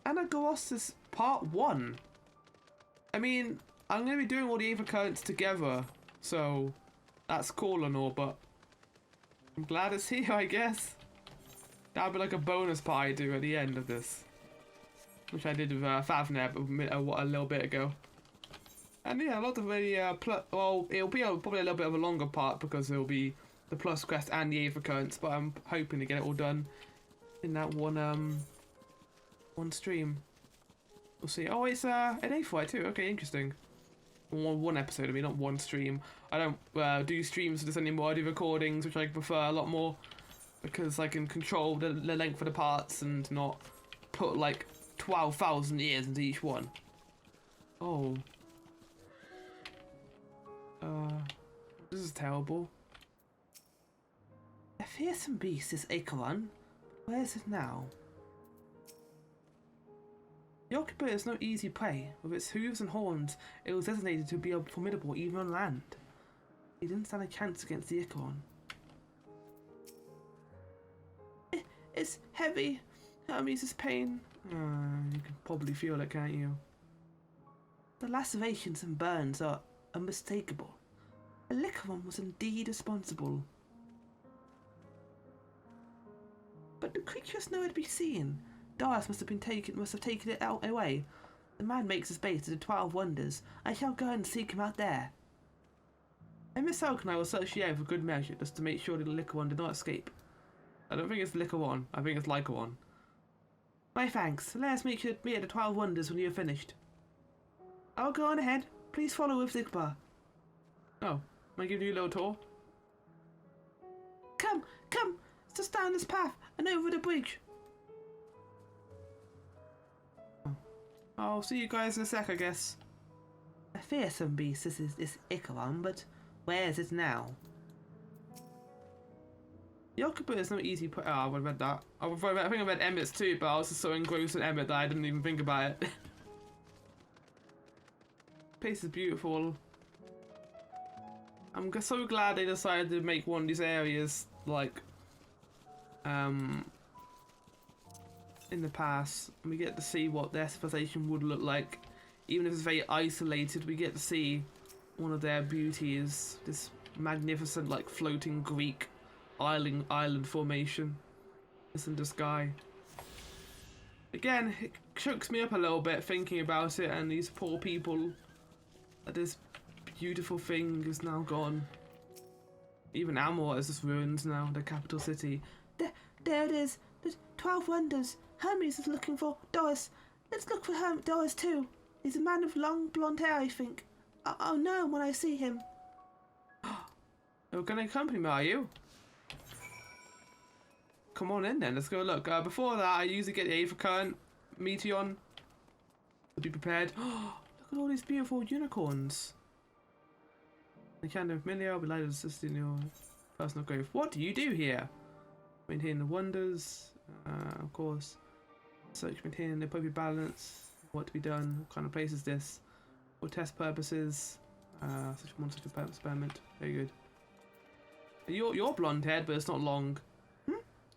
Anagoras Part 1. I mean, I'm going to be doing all the Ava curtains together, so that's cool and all, but I'm glad it's here, I guess. That'll be like a bonus part I do at the end of this. Which I did with Favneb a little bit ago. And yeah, a lot of the, well, it'll be probably a little bit of a longer part because it'll be the Plus Quest and the Ava curtains, but I'm hoping to get it all done in that one stream. We'll see. Oh, it's an A4 too. Okay, interesting. One episode, I mean, not one stream. I don't do streams for this anymore. I do recordings, which I prefer a lot more because I can control the length of the parts and not put like 12,000 years into each one. Oh. This is terrible. A fearsome beast is Acheron. Where is it now? The occupier is no easy prey. With its hooves and horns, it was designated to be formidable even on land. He didn't stand a chance against the Acheron. It's heavy. Hermes' pain. You can probably feel it, can't you? The lacerations and burns are unmistakable. Acheron was indeed responsible. But the creature is nowhere to be seen. Darius must have taken it out away. The man makes his base to the 12 Wonders. I shall go and seek him out there. And Miss Elk and I will search the air for good measure, just to make sure the Lycaon did not escape. I don't think it's Lycaon. I think it's Lycaon. My thanks. Let us meet at the 12 Wonders when you are finished. I'll go on ahead. Please follow with Zigbar. Oh, am I giving you a little tour? Come, come. It's just down this path and over the bridge. I'll see you guys in a sec, I guess. A fearsome beast is Acheron, but where is it now? The occupier is no easy put. Oh, I would have read that. I think I read Emmett's too, but I was just so engrossed in Emmett that I didn't even think about it. Place is beautiful. so glad they decided to make one of these areas like in the past. We get to see what their civilization would look like. Even if it's very isolated, we get to see one of their beauties, this magnificent like floating Greek island formation. It's in the sky. Again, it chokes me up a little bit thinking about it, and these poor people, that this beautiful thing is now gone. Even Amor is just ruins now, the capital city. There it is. There's 12 wonders. Hermes is looking for Doris. Let's look for Doris too. He's a man with long blonde hair, I think. I'll know him when I see him. You're gonna accompany me, are you? Come on in then, let's go look. Before that, I usually get the Aether Current Meteon. Be prepared. Look at all these beautiful unicorns. The candle of familiar, I'll be lighted assisting your personal growth. What do you do here? Maintain the wonders, of course. Search, maintaining the appropriate balance. What to be done? What kind of place is this? For test purposes. Such a monster experiment. Very good. You're blonde haired, but it's not long.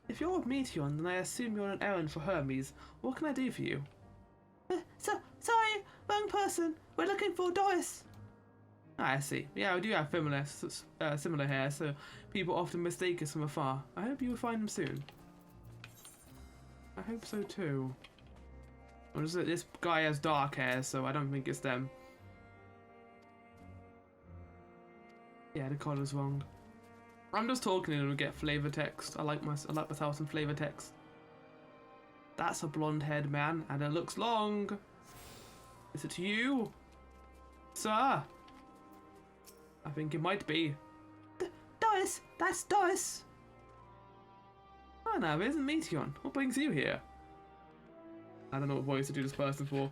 If you're a Meteon, then I assume you're on an errand for Hermes. What can I do for you? Sorry, wrong person. We're looking for Doris. I see. Yeah, we do have similar hair, so people often mistake us from afar. I hope you will find them soon. I hope so too. Well, this guy has dark hair, so I don't think it's them. Yeah, the color's wrong. I'm just talking and it'll get flavor text. I like myself some flavor text. That's a blonde-haired man, and it looks long. Is it you, sir? I think it might be. Doris, that's Doris. Oh no, it isn't Meteon. What brings you here? I don't know what voice to do this person for.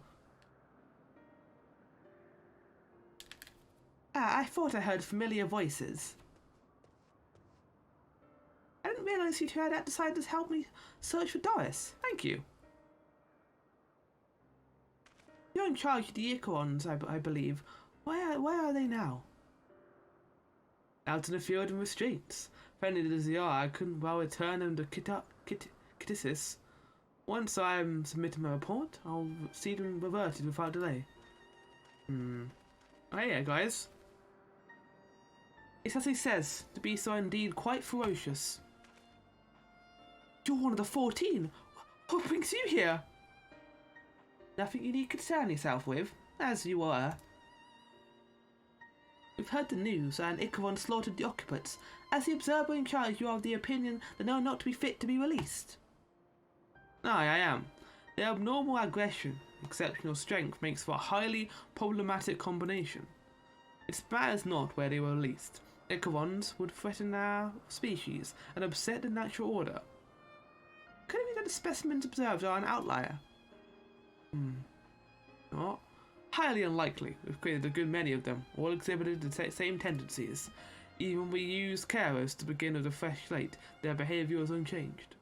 I thought I heard familiar voices. I didn't realise you two had decided to help me search for Doris. Thank you. You're in charge of the Icarons, I believe. Where are they now? Out in the field in restraints. Friendly as they are, I couldn't well return them to Kittisis. Once I'm submitting my report, I'll see them reverted without delay. Oh yeah, guys. It's as he says, the beasts are indeed quite ferocious. You're one of the 14. What brings you here? Nothing you need to concern yourself with, as you were. We've heard the news, and Icaron slaughtered the occupants. As the observer in charge, you are of the opinion that they are not to be fit to be released. Aye, I am. Their abnormal aggression, exceptional strength makes for a highly problematic combination. It matters not where they were released. Icarons would threaten our species and upset the natural order. Could it be that the specimens observed are an outlier? Not highly unlikely. We've created a good many of them, all exhibited the same tendencies. Even when we use Kairos to begin with a fresh slate, their behaviour is unchanged.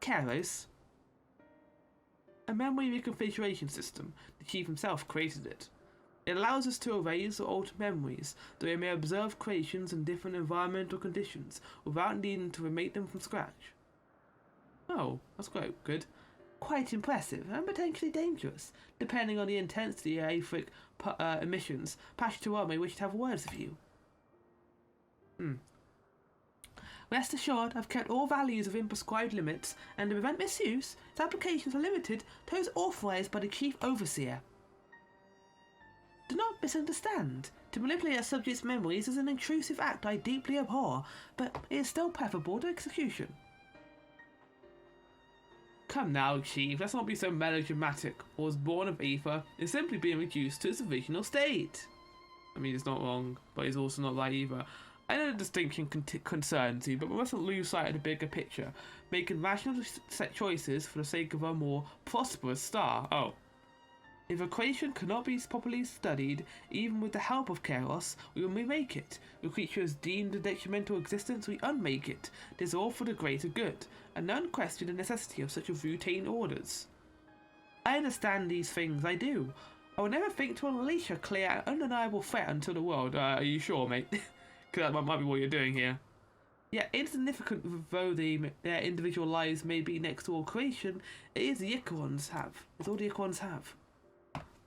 Kairos? A memory reconfiguration system. The chief himself created it. It allows us to erase or alter memories, though we may observe creations in different environmental conditions without needing to remake them from scratch. Oh, that's quite good. Quite impressive and potentially dangerous, depending on the intensity of aetheric emissions. Pastor may wish to have words with you. Rest assured, I've kept all values within prescribed limits, and to prevent misuse, its applications are limited to those authorised by the Chief Overseer. Do not misunderstand. To manipulate a subject's memories is an intrusive act I deeply abhor, but it is still preferable to execution. Come now, Chief, let's not be so melodramatic. What was born of Aether is simply being reduced to its original state. I mean, it's not wrong, but it's also not right either. I know the distinction concerns you, but we mustn't lose sight of the bigger picture, making rational set choices for the sake of a more prosperous star. Oh. If a creation cannot be properly studied, even with the help of Kairos, we will remake it. If a creature is deemed a detrimental existence, we unmake it. It is all for the greater good, and none question the necessity of such routine orders. I understand these things, I do. I would never think to unleash a clear, undeniable threat unto the world. Are you sure, mate? Because that might be what you're doing here. Yet, insignificant though their individual lives may be next to all creation, it is the Icarons have. It's all the Icarons have.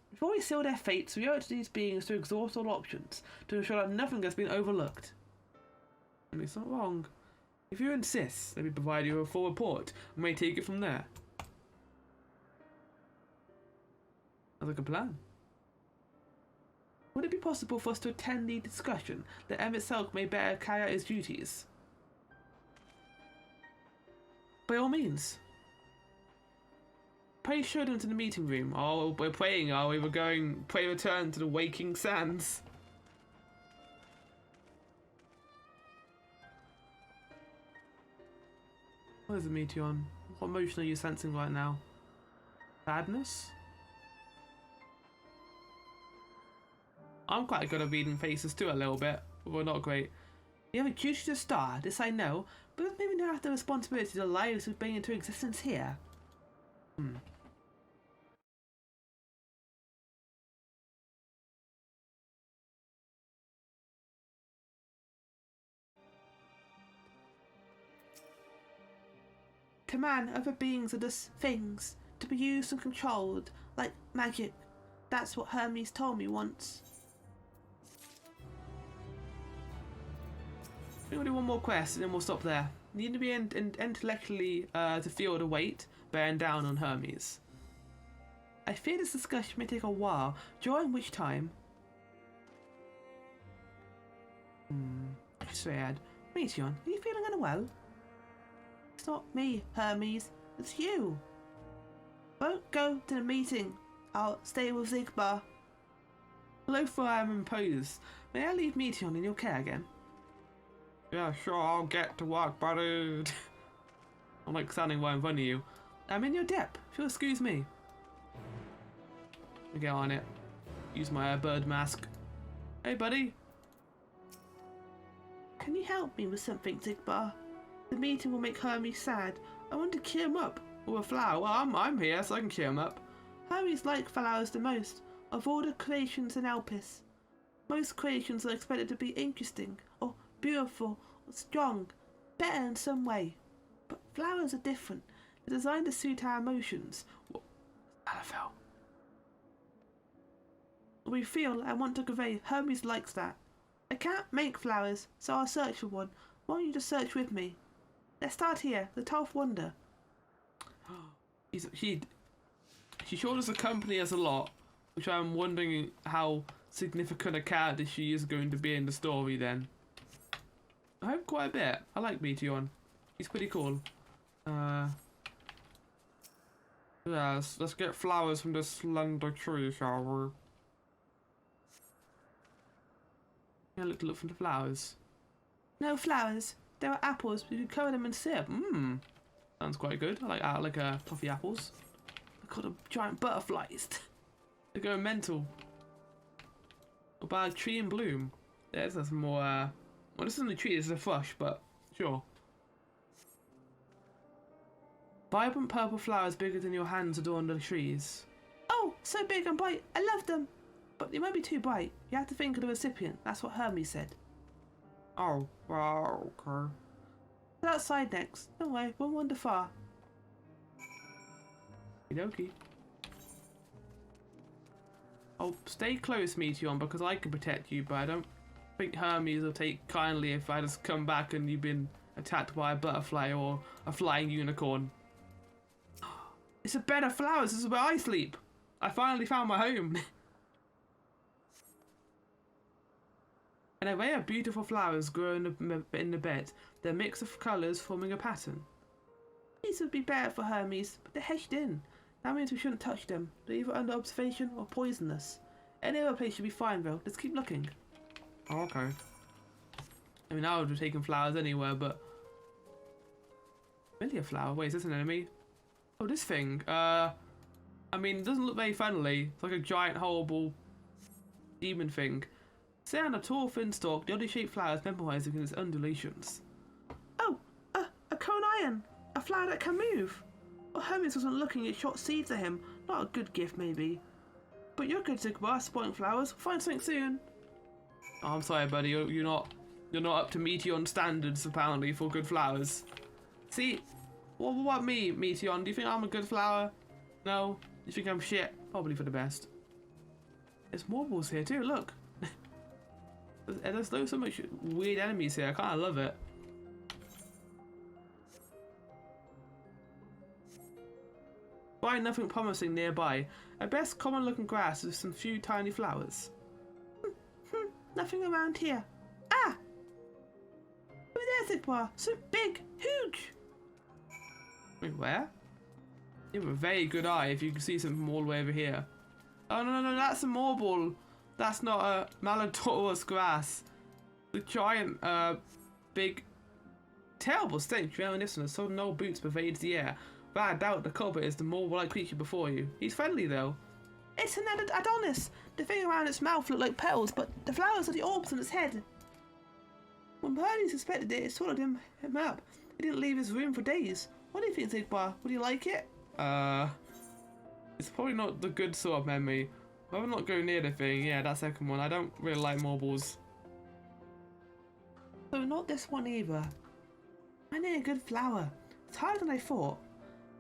Before we seal their fates, we owe it to these beings to exhaust all options, to ensure that nothing has been overlooked. And it's not wrong. If you insist, let me provide you a full report, and may take it from there. Sounds like a plan. Would it be possible for us to attend the discussion, that M itself may better carry out its duties? By all means. Pray show them to the meeting room. Oh, we're praying, are we? We're going, pray return to the waking sands. What is it, Meteon? What emotion are you sensing right now? Sadness? I'm quite good at reading faces too, a little bit, but not great. You have a duty to star, this I know, but does maybe not have the responsibility to the lives we bring into existence here? To man, other beings are just things, to be used and controlled, like magic. That's what Hermes told me once. We'll do one more quest and then we'll stop there. Need to be intellectually to feel the weight bearing down on Hermes. I fear this discussion may take a while, during which time... Sad. Meteon, are you feeling unwell? It's not me, Hermes. It's you. Won't go to the meeting. I'll stay with Zigbar. Hello, I am imposed. May I leave Meteon in your care again? Yeah, sure, I'll get to work, buddy. I'm like standing right in front of you. I'm in your depth. If you'll excuse me. Let me get on it. Use my bird mask. Hey, buddy. Can you help me with something, Zigbar? The meeting will make Hermes sad. I want to cheer him up. With a flower. Well, I'm here, so I can cheer him up. Hermes likes flowers the most. Of all the creations in Elpis. Most creations are expected to be interesting, or beautiful, or strong, better in some way. But flowers are different. They're designed to suit our emotions. What? Alafel. We feel and want to convey. Hermes likes that. I can't make flowers, so I'll search for one. Why don't you just search with me? Let's start here, the 12th wonder. She showed us accompany us a lot, which I'm wondering how significant a character she is going to be in the story then. I hope quite a bit. I like Meteon. He's pretty cool. Yeah, let's get flowers from this slender tree, shall we? Yeah, look for the flowers. No flowers. There are apples. We could cover them in syrup. Sounds quite good. I like toffee apples. Look at the giant butterflies. They're going mental. What about a tree in bloom? Yeah, this is more, well, this isn't a tree, this is a thrush, but sure. Vibrant purple flowers bigger than your hands adorn the trees. Oh, so big and bright. I love them. But they won't be too bright. You have to think of the recipient. That's what Hermes said. Oh, well, okay. It's outside next. Don't worry, won't wander far. Okie. Oh, stay close, Meteon, because I can protect you, but I don't think Hermes will take kindly if I just come back and you've been attacked by a butterfly or a flying unicorn. It's a bed of flowers. This is where I sleep. I finally found my home. An array of beautiful flowers grow in the bed, their mix of colours forming a pattern. These would be better for Hermes, but they're hedged in. That means we shouldn't touch them. They're either under observation or poisonous. Any other place should be fine, though. Let's keep looking. Oh, okay. I mean, I would have taken flowers anywhere, but... Familiar flower? Wait, is this an enemy? Oh, this thing. I mean, it doesn't look very friendly. It's like a giant, horrible demon thing. Sit on a tall, thin stalk, the oddly shaped flowers mesmerizing in its undulations. Oh, a cone iron! A flower that can move! Well, Hermes wasn't looking at shot seeds at him. Not a good gift, maybe. but you're good, Zigbar. Spotting flowers. We'll find something soon. Oh, I'm sorry, buddy. You're not up to Meteon standards apparently for good flowers. See, what about me, Meteon? Do you think I'm a good flower? No. You think I'm shit? Probably for the best. There's marbles here too. Look. There's so much weird enemies here. I kind of love it. Find nothing promising nearby. At best, common looking grass with some few tiny flowers. Nothing around here. Ah! Over there, Zigbar. So big, huge. Wait, where? You have a very good eye if you can see something all the way over here. Oh no, that's a marble. That's not a Malodorous grass. The giant, big, terrible stench reminiscent of sudden old boots pervades the air. But I doubt the culprit is the marble-like creature before you. He's friendly though. It's an Adonis. The thing around its mouth looked like petals, but the flowers are the orbs on its head. When Birdie suspected it swallowed him up. He didn't leave his room for days. What do you think, Zigbar? Would you like it? It's probably not the good sort of memory. I'll not go near the thing. Yeah, that second one. I don't really like marbles. So not this one either. I need a good flower. It's harder than I thought.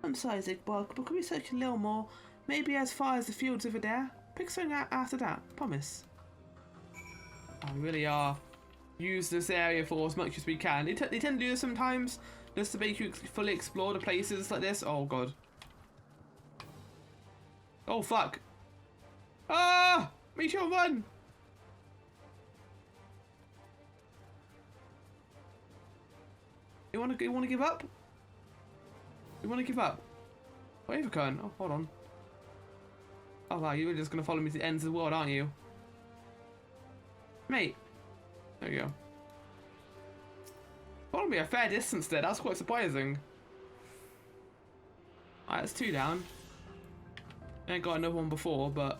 I'm sorry, Zigbar, but could we search a little more? Maybe as far as the fields over there? Pick something out after that. Promise. I really are. Use this area for as much as we can. They tend to do this sometimes, just to make you fully explore the places like this. Oh god. Oh fuck. Ah! Make sure run! You wanna give up? You wanna give up? Wave cone. Oh, hold on. Oh wow, you're just gonna follow me to the ends of the world, aren't you? Mate. There you go. Follow me a fair distance there, that's quite surprising. Alright, that's 2 down. I ain't got another one before, but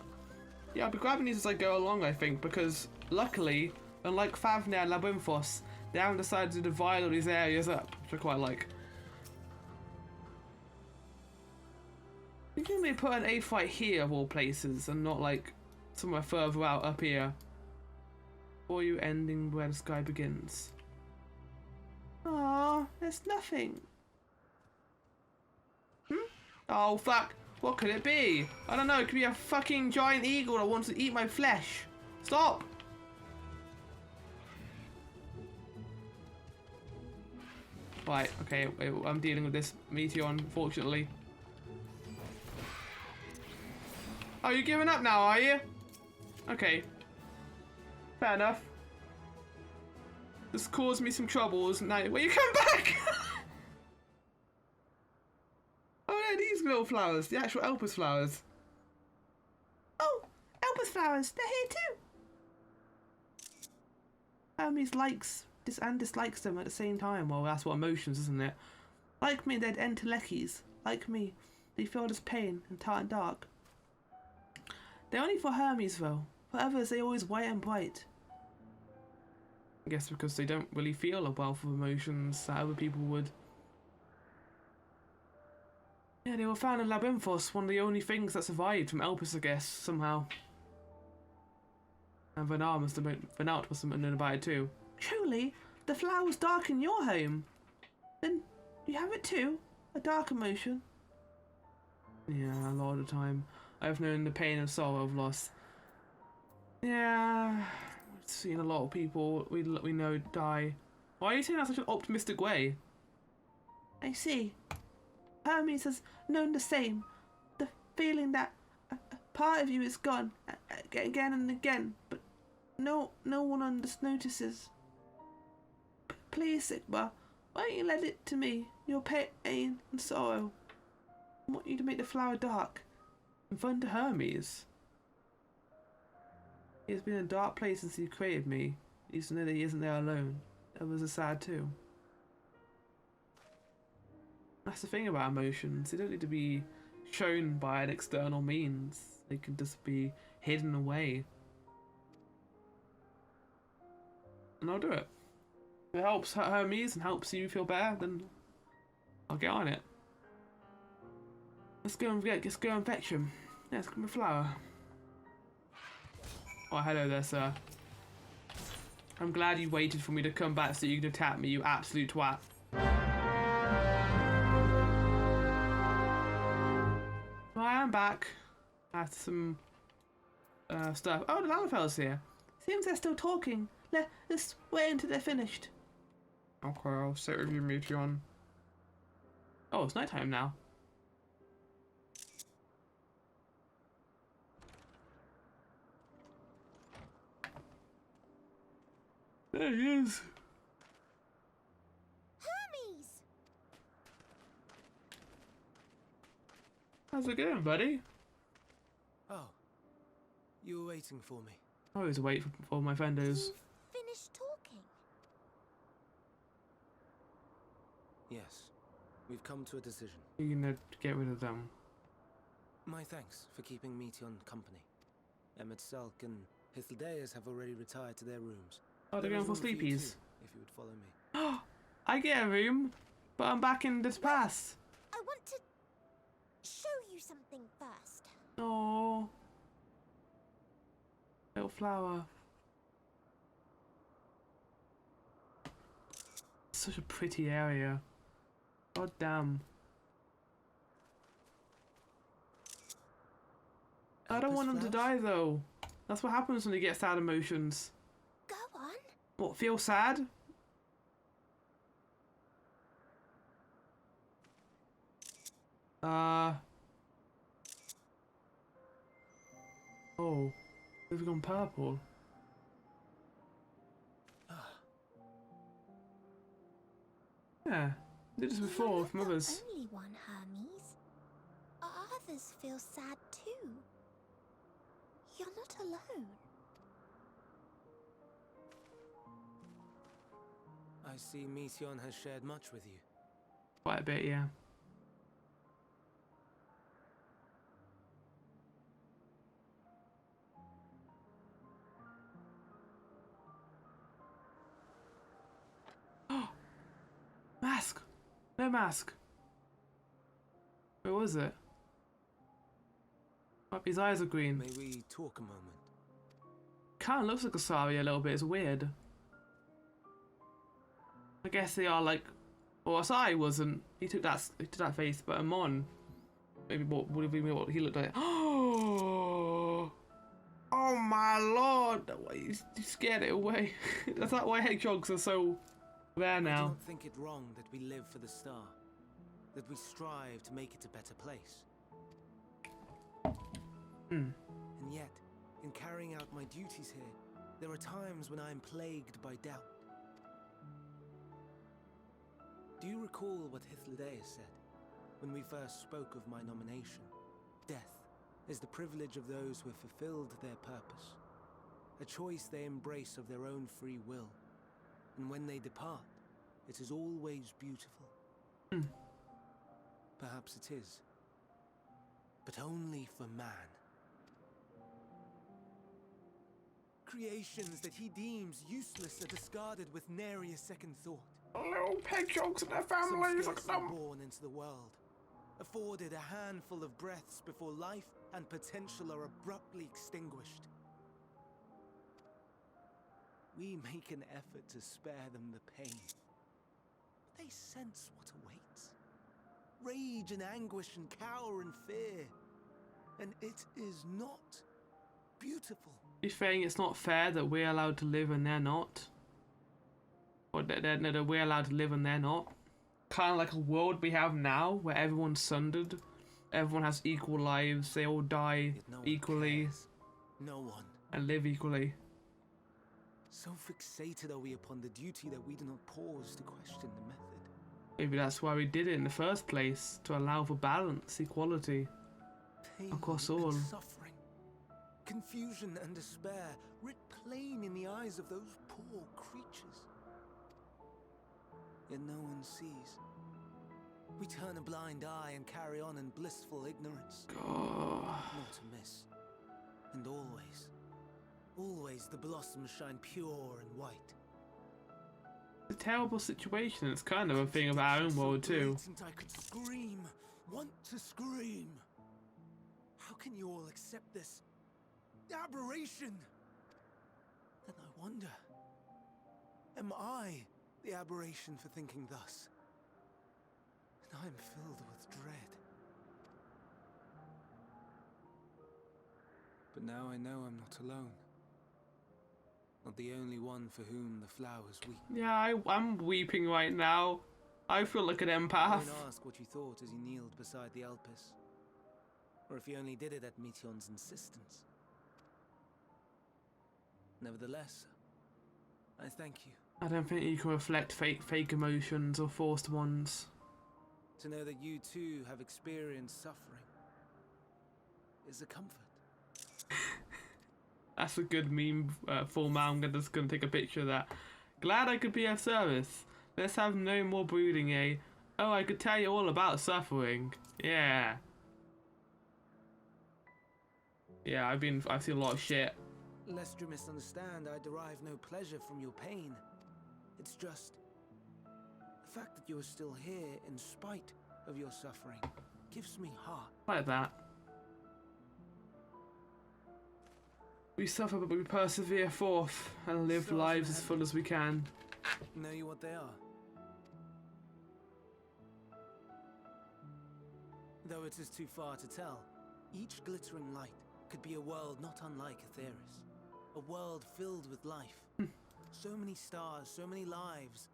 yeah, I'll be grabbing these as I go along, I think, because luckily, unlike Favner and Labyrinthos, they haven't decided to divide all these areas up, which I quite like. I think they put an A fight here of all places, and not like somewhere further out up here. Or you ending where the sky begins. Ah, there's nothing. Oh fuck. What could it be? I don't know, it could be a fucking giant eagle that wants to eat my flesh. Stop! Right, okay, I'm dealing with this Meteon, unfortunately. Oh, you're giving up now, are you? Okay. Fair enough. This caused me some troubles. Now, will you come back? Oh yeah, these little flowers, the actual Elpis flowers. Oh, Elpis flowers, they're here too. Hermes likes this and dislikes them at the same time. Well, that's what emotions, isn't it? Like me, they're entelecchies. Like me, they feel this pain and tart and dark. They're only for Hermes though. For others, they're always white and bright. I guess because they don't really feel a wealth of emotions that other people would. Yeah, they were found in Labyrinthos, one of the only things that survived from Elpis, I guess, somehow. And Venat must have known about it too. Truly, the flowers darken your home. Then you have it too, a dark emotion. Yeah, a lot of the time. I've known the pain and sorrow of loss. Yeah, I've seen a lot of people we know die. Why are you saying that in such an optimistic way? I see. Hermes has known the same. The feeling that a part of you is gone again and again, but no one notices. Please, Sigma, why don't you let it to me? Your pain and sorrow. I want you to make the flower dark. And fun to Hermes. He has been in a dark place since he created me. He used to know that he isn't there alone. Others are sad too. That's the thing about emotions. They don't need to be shown by an external means. They can just be hidden away. And I'll do it. If it helps Hermes and helps you feel better, then I'll get on it. Let's go and fetch him. Yeah, let's give him a flower. Oh, hello there, sir. I'm glad you waited for me to come back so you could attack me, you absolute twat. Well, I am back. After some stuff. Oh, the Lalafell's here. Seems they're still talking. Let's wait until they're finished. Okay, I'll sit with you, Meteon. Oh, it's nighttime now. There he is. Hermes! How's it going, buddy? Oh, you were waiting for me. I always wait for my vendors. You've finished talking. Yes, we've come to a decision. You're gonna get rid of them. My thanks for keeping Meteon company. Emmett Selk and Hythlodaeus have already retired to their rooms. Oh, they're There going is for room you sleepies. too, if you would follow me. I get a room, but I'm back in this pass. I want to show you something first. Oh, little flower. Such a pretty area. God damn. I don't Elpis want them to flowers? die though. That's what happens when you get sad emotions. Go on. What, feel sad? Oh, they've gone purple. Yeah, did this before You're with not mothers. the only one, Hermes. Others feel sad too. You're not alone. I see Meteon has shared much with you. Quite a bit, yeah. Mask! No mask! Where was it? Oh, his eyes are green. May we talk a moment? Kinda looks like Asari a little bit, it's weird. I guess they are like... Well, Asari wasn't. He took that face, but Amon... Maybe what he looked like. Oh my lord! You scared it away. That's not why hedgehogs are so there I now. don't think it wrong that we live for the star. That we strive to make it a better place. Hmm. And yet, in carrying out my duties here, there are times when I am plagued by doubt. Do you recall what Hythlodaeus said when we first spoke of my nomination? Death is the privilege of those who have fulfilled their purpose, a choice they embrace of their own free will, and when they depart, it is always beautiful. Hmm. Perhaps it is, but only for man. Creations that he deems useless are discarded with nary a second thought. Little hedgehogs and their Some families, look at scarcely them. born into the world, afforded a handful of breaths before life and potential are abruptly extinguished. We make an effort to spare them the pain, but they sense what awaits. Rage and anguish and cower and fear, and it is not beautiful. You're saying it's not fair that we're allowed to live and they're not? Or that we're allowed to live and they're not? Kind of like a world we have now, where everyone's sundered. Everyone has equal lives, they all die Yet no one equally cares. No one. and live equally. So fixated are we upon the duty that we do not pause to question the method. Maybe that's why we did it in the first place, to allow for balance, equality. Pain Across all. and suffering, confusion and despair writ plain in the eyes of those poor creatures. Yet no one sees. We turn a blind eye and carry on in blissful ignorance. Oh, Not amiss. And always the blossoms shine pure and white. it's a terrible situation. It's kind of a thing of our own world too. Blatant I could scream, want to scream. How can you all accept this aberration? And I wonder, am I the aberration for thinking thus? And I am filled with dread. But now I know I'm not alone. Not the only one for whom the flowers weep. Yeah, I'm weeping right now. I feel like an I empath. won't ask what you thought as you kneeled beside the Elpis. Or if you only did it at Meteon's insistence. Nevertheless, I thank you. I don't think you can reflect fake emotions or forced ones. To know that you too have experienced suffering is a comfort. That's a good meme format. I'm just gonna take a picture of that. Glad I could be of service. Let's have no more brooding, eh? Oh, I could tell you all about suffering. Yeah. Yeah, I've seen a lot of shit. Lest you misunderstand, I derive no pleasure from your pain. It's just the fact that you are still here in spite of your suffering gives me heart. Like that. We suffer, but we persevere forth and live Stars lives in as heaven. full as we can. Know you what they are? Though it is too far to tell, each glittering light could be a world not unlike Aetheris. A world filled with life. So many stars, so many lives.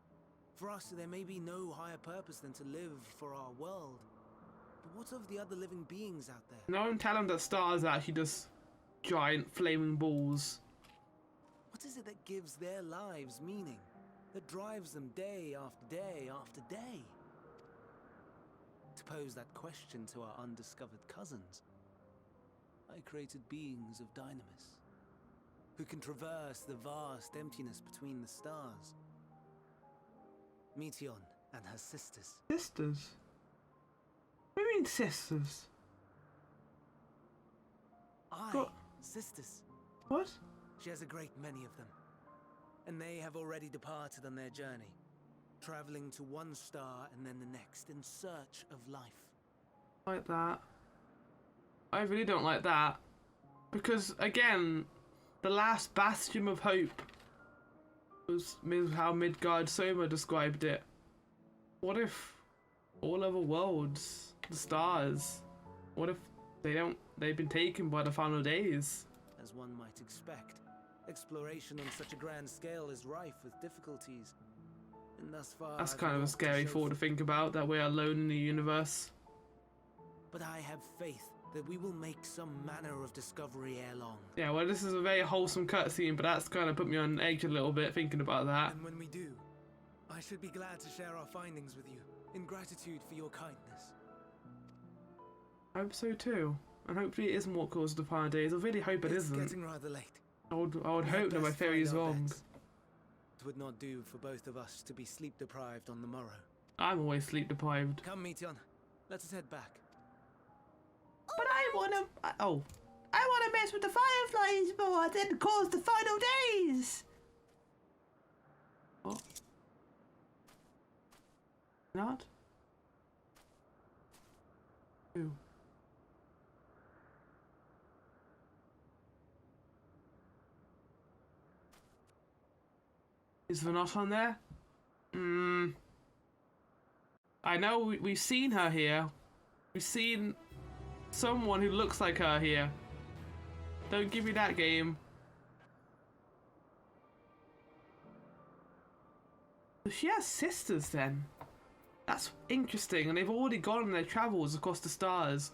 For us, there may be no higher purpose than to live for our world. But what of the other living beings out there? No one tell them that stars are actually just giant flaming balls. What is it that gives their lives meaning? That drives them day after day after day? To pose that question to our undiscovered cousins, I created beings of Dynamis, who can traverse the vast emptiness between the stars. Meteon and her sisters. Sisters? What do you mean sisters? What? Sisters. What? She has a great many of them. And they have already departed on their journey, traveling to one star and then the next in search of life. Like that. I really don't like that. Because, again, the last bastion of hope was how Midgard Soma described it. What if all other worlds, the stars, what if they've been taken by the final days? As one might expect, exploration on such a grand scale is rife with difficulties. And thus far, That's I've kind of a walked scary the thought to think about, that we're alone in the universe. But I have faith that we will make some manner of discovery ere long. Yeah, well, this is a very wholesome cutscene, but that's kind of put me on edge a little bit thinking about that. And when we do, I should be glad to share our findings with you, in gratitude for your kindness. I hope so too. And hopefully it isn't what caused the final days. I really hope It's isn't. getting rather late. I would We hope had that my best theory is find our wrong. beds. It would not do for both of us to be sleep deprived on the morrow. I'm always sleep deprived. Come, Meteon. Let us head back. But I wanna mess with the fireflies more than cause the final days. What? Not? Who? Is there not on there? I know we've seen her here. We've seen someone who looks like her here. Don't give me that game. She has sisters then. That's interesting, and they've already gone on their travels across the stars.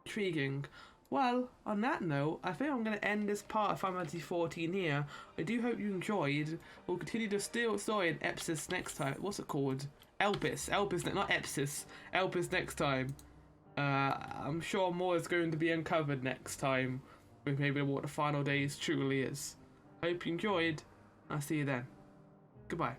Intriguing. Well, on that note, I think I'm going to end this part of Final Fantasy XIV here. I do hope you enjoyed. We'll continue the story in Epsis next time. What's it called? Elpis, not Epsis. Elpis next time. I'm sure more is going to be uncovered next time with maybe what the final days truly is. Hope you enjoyed. I'll see you then. Goodbye.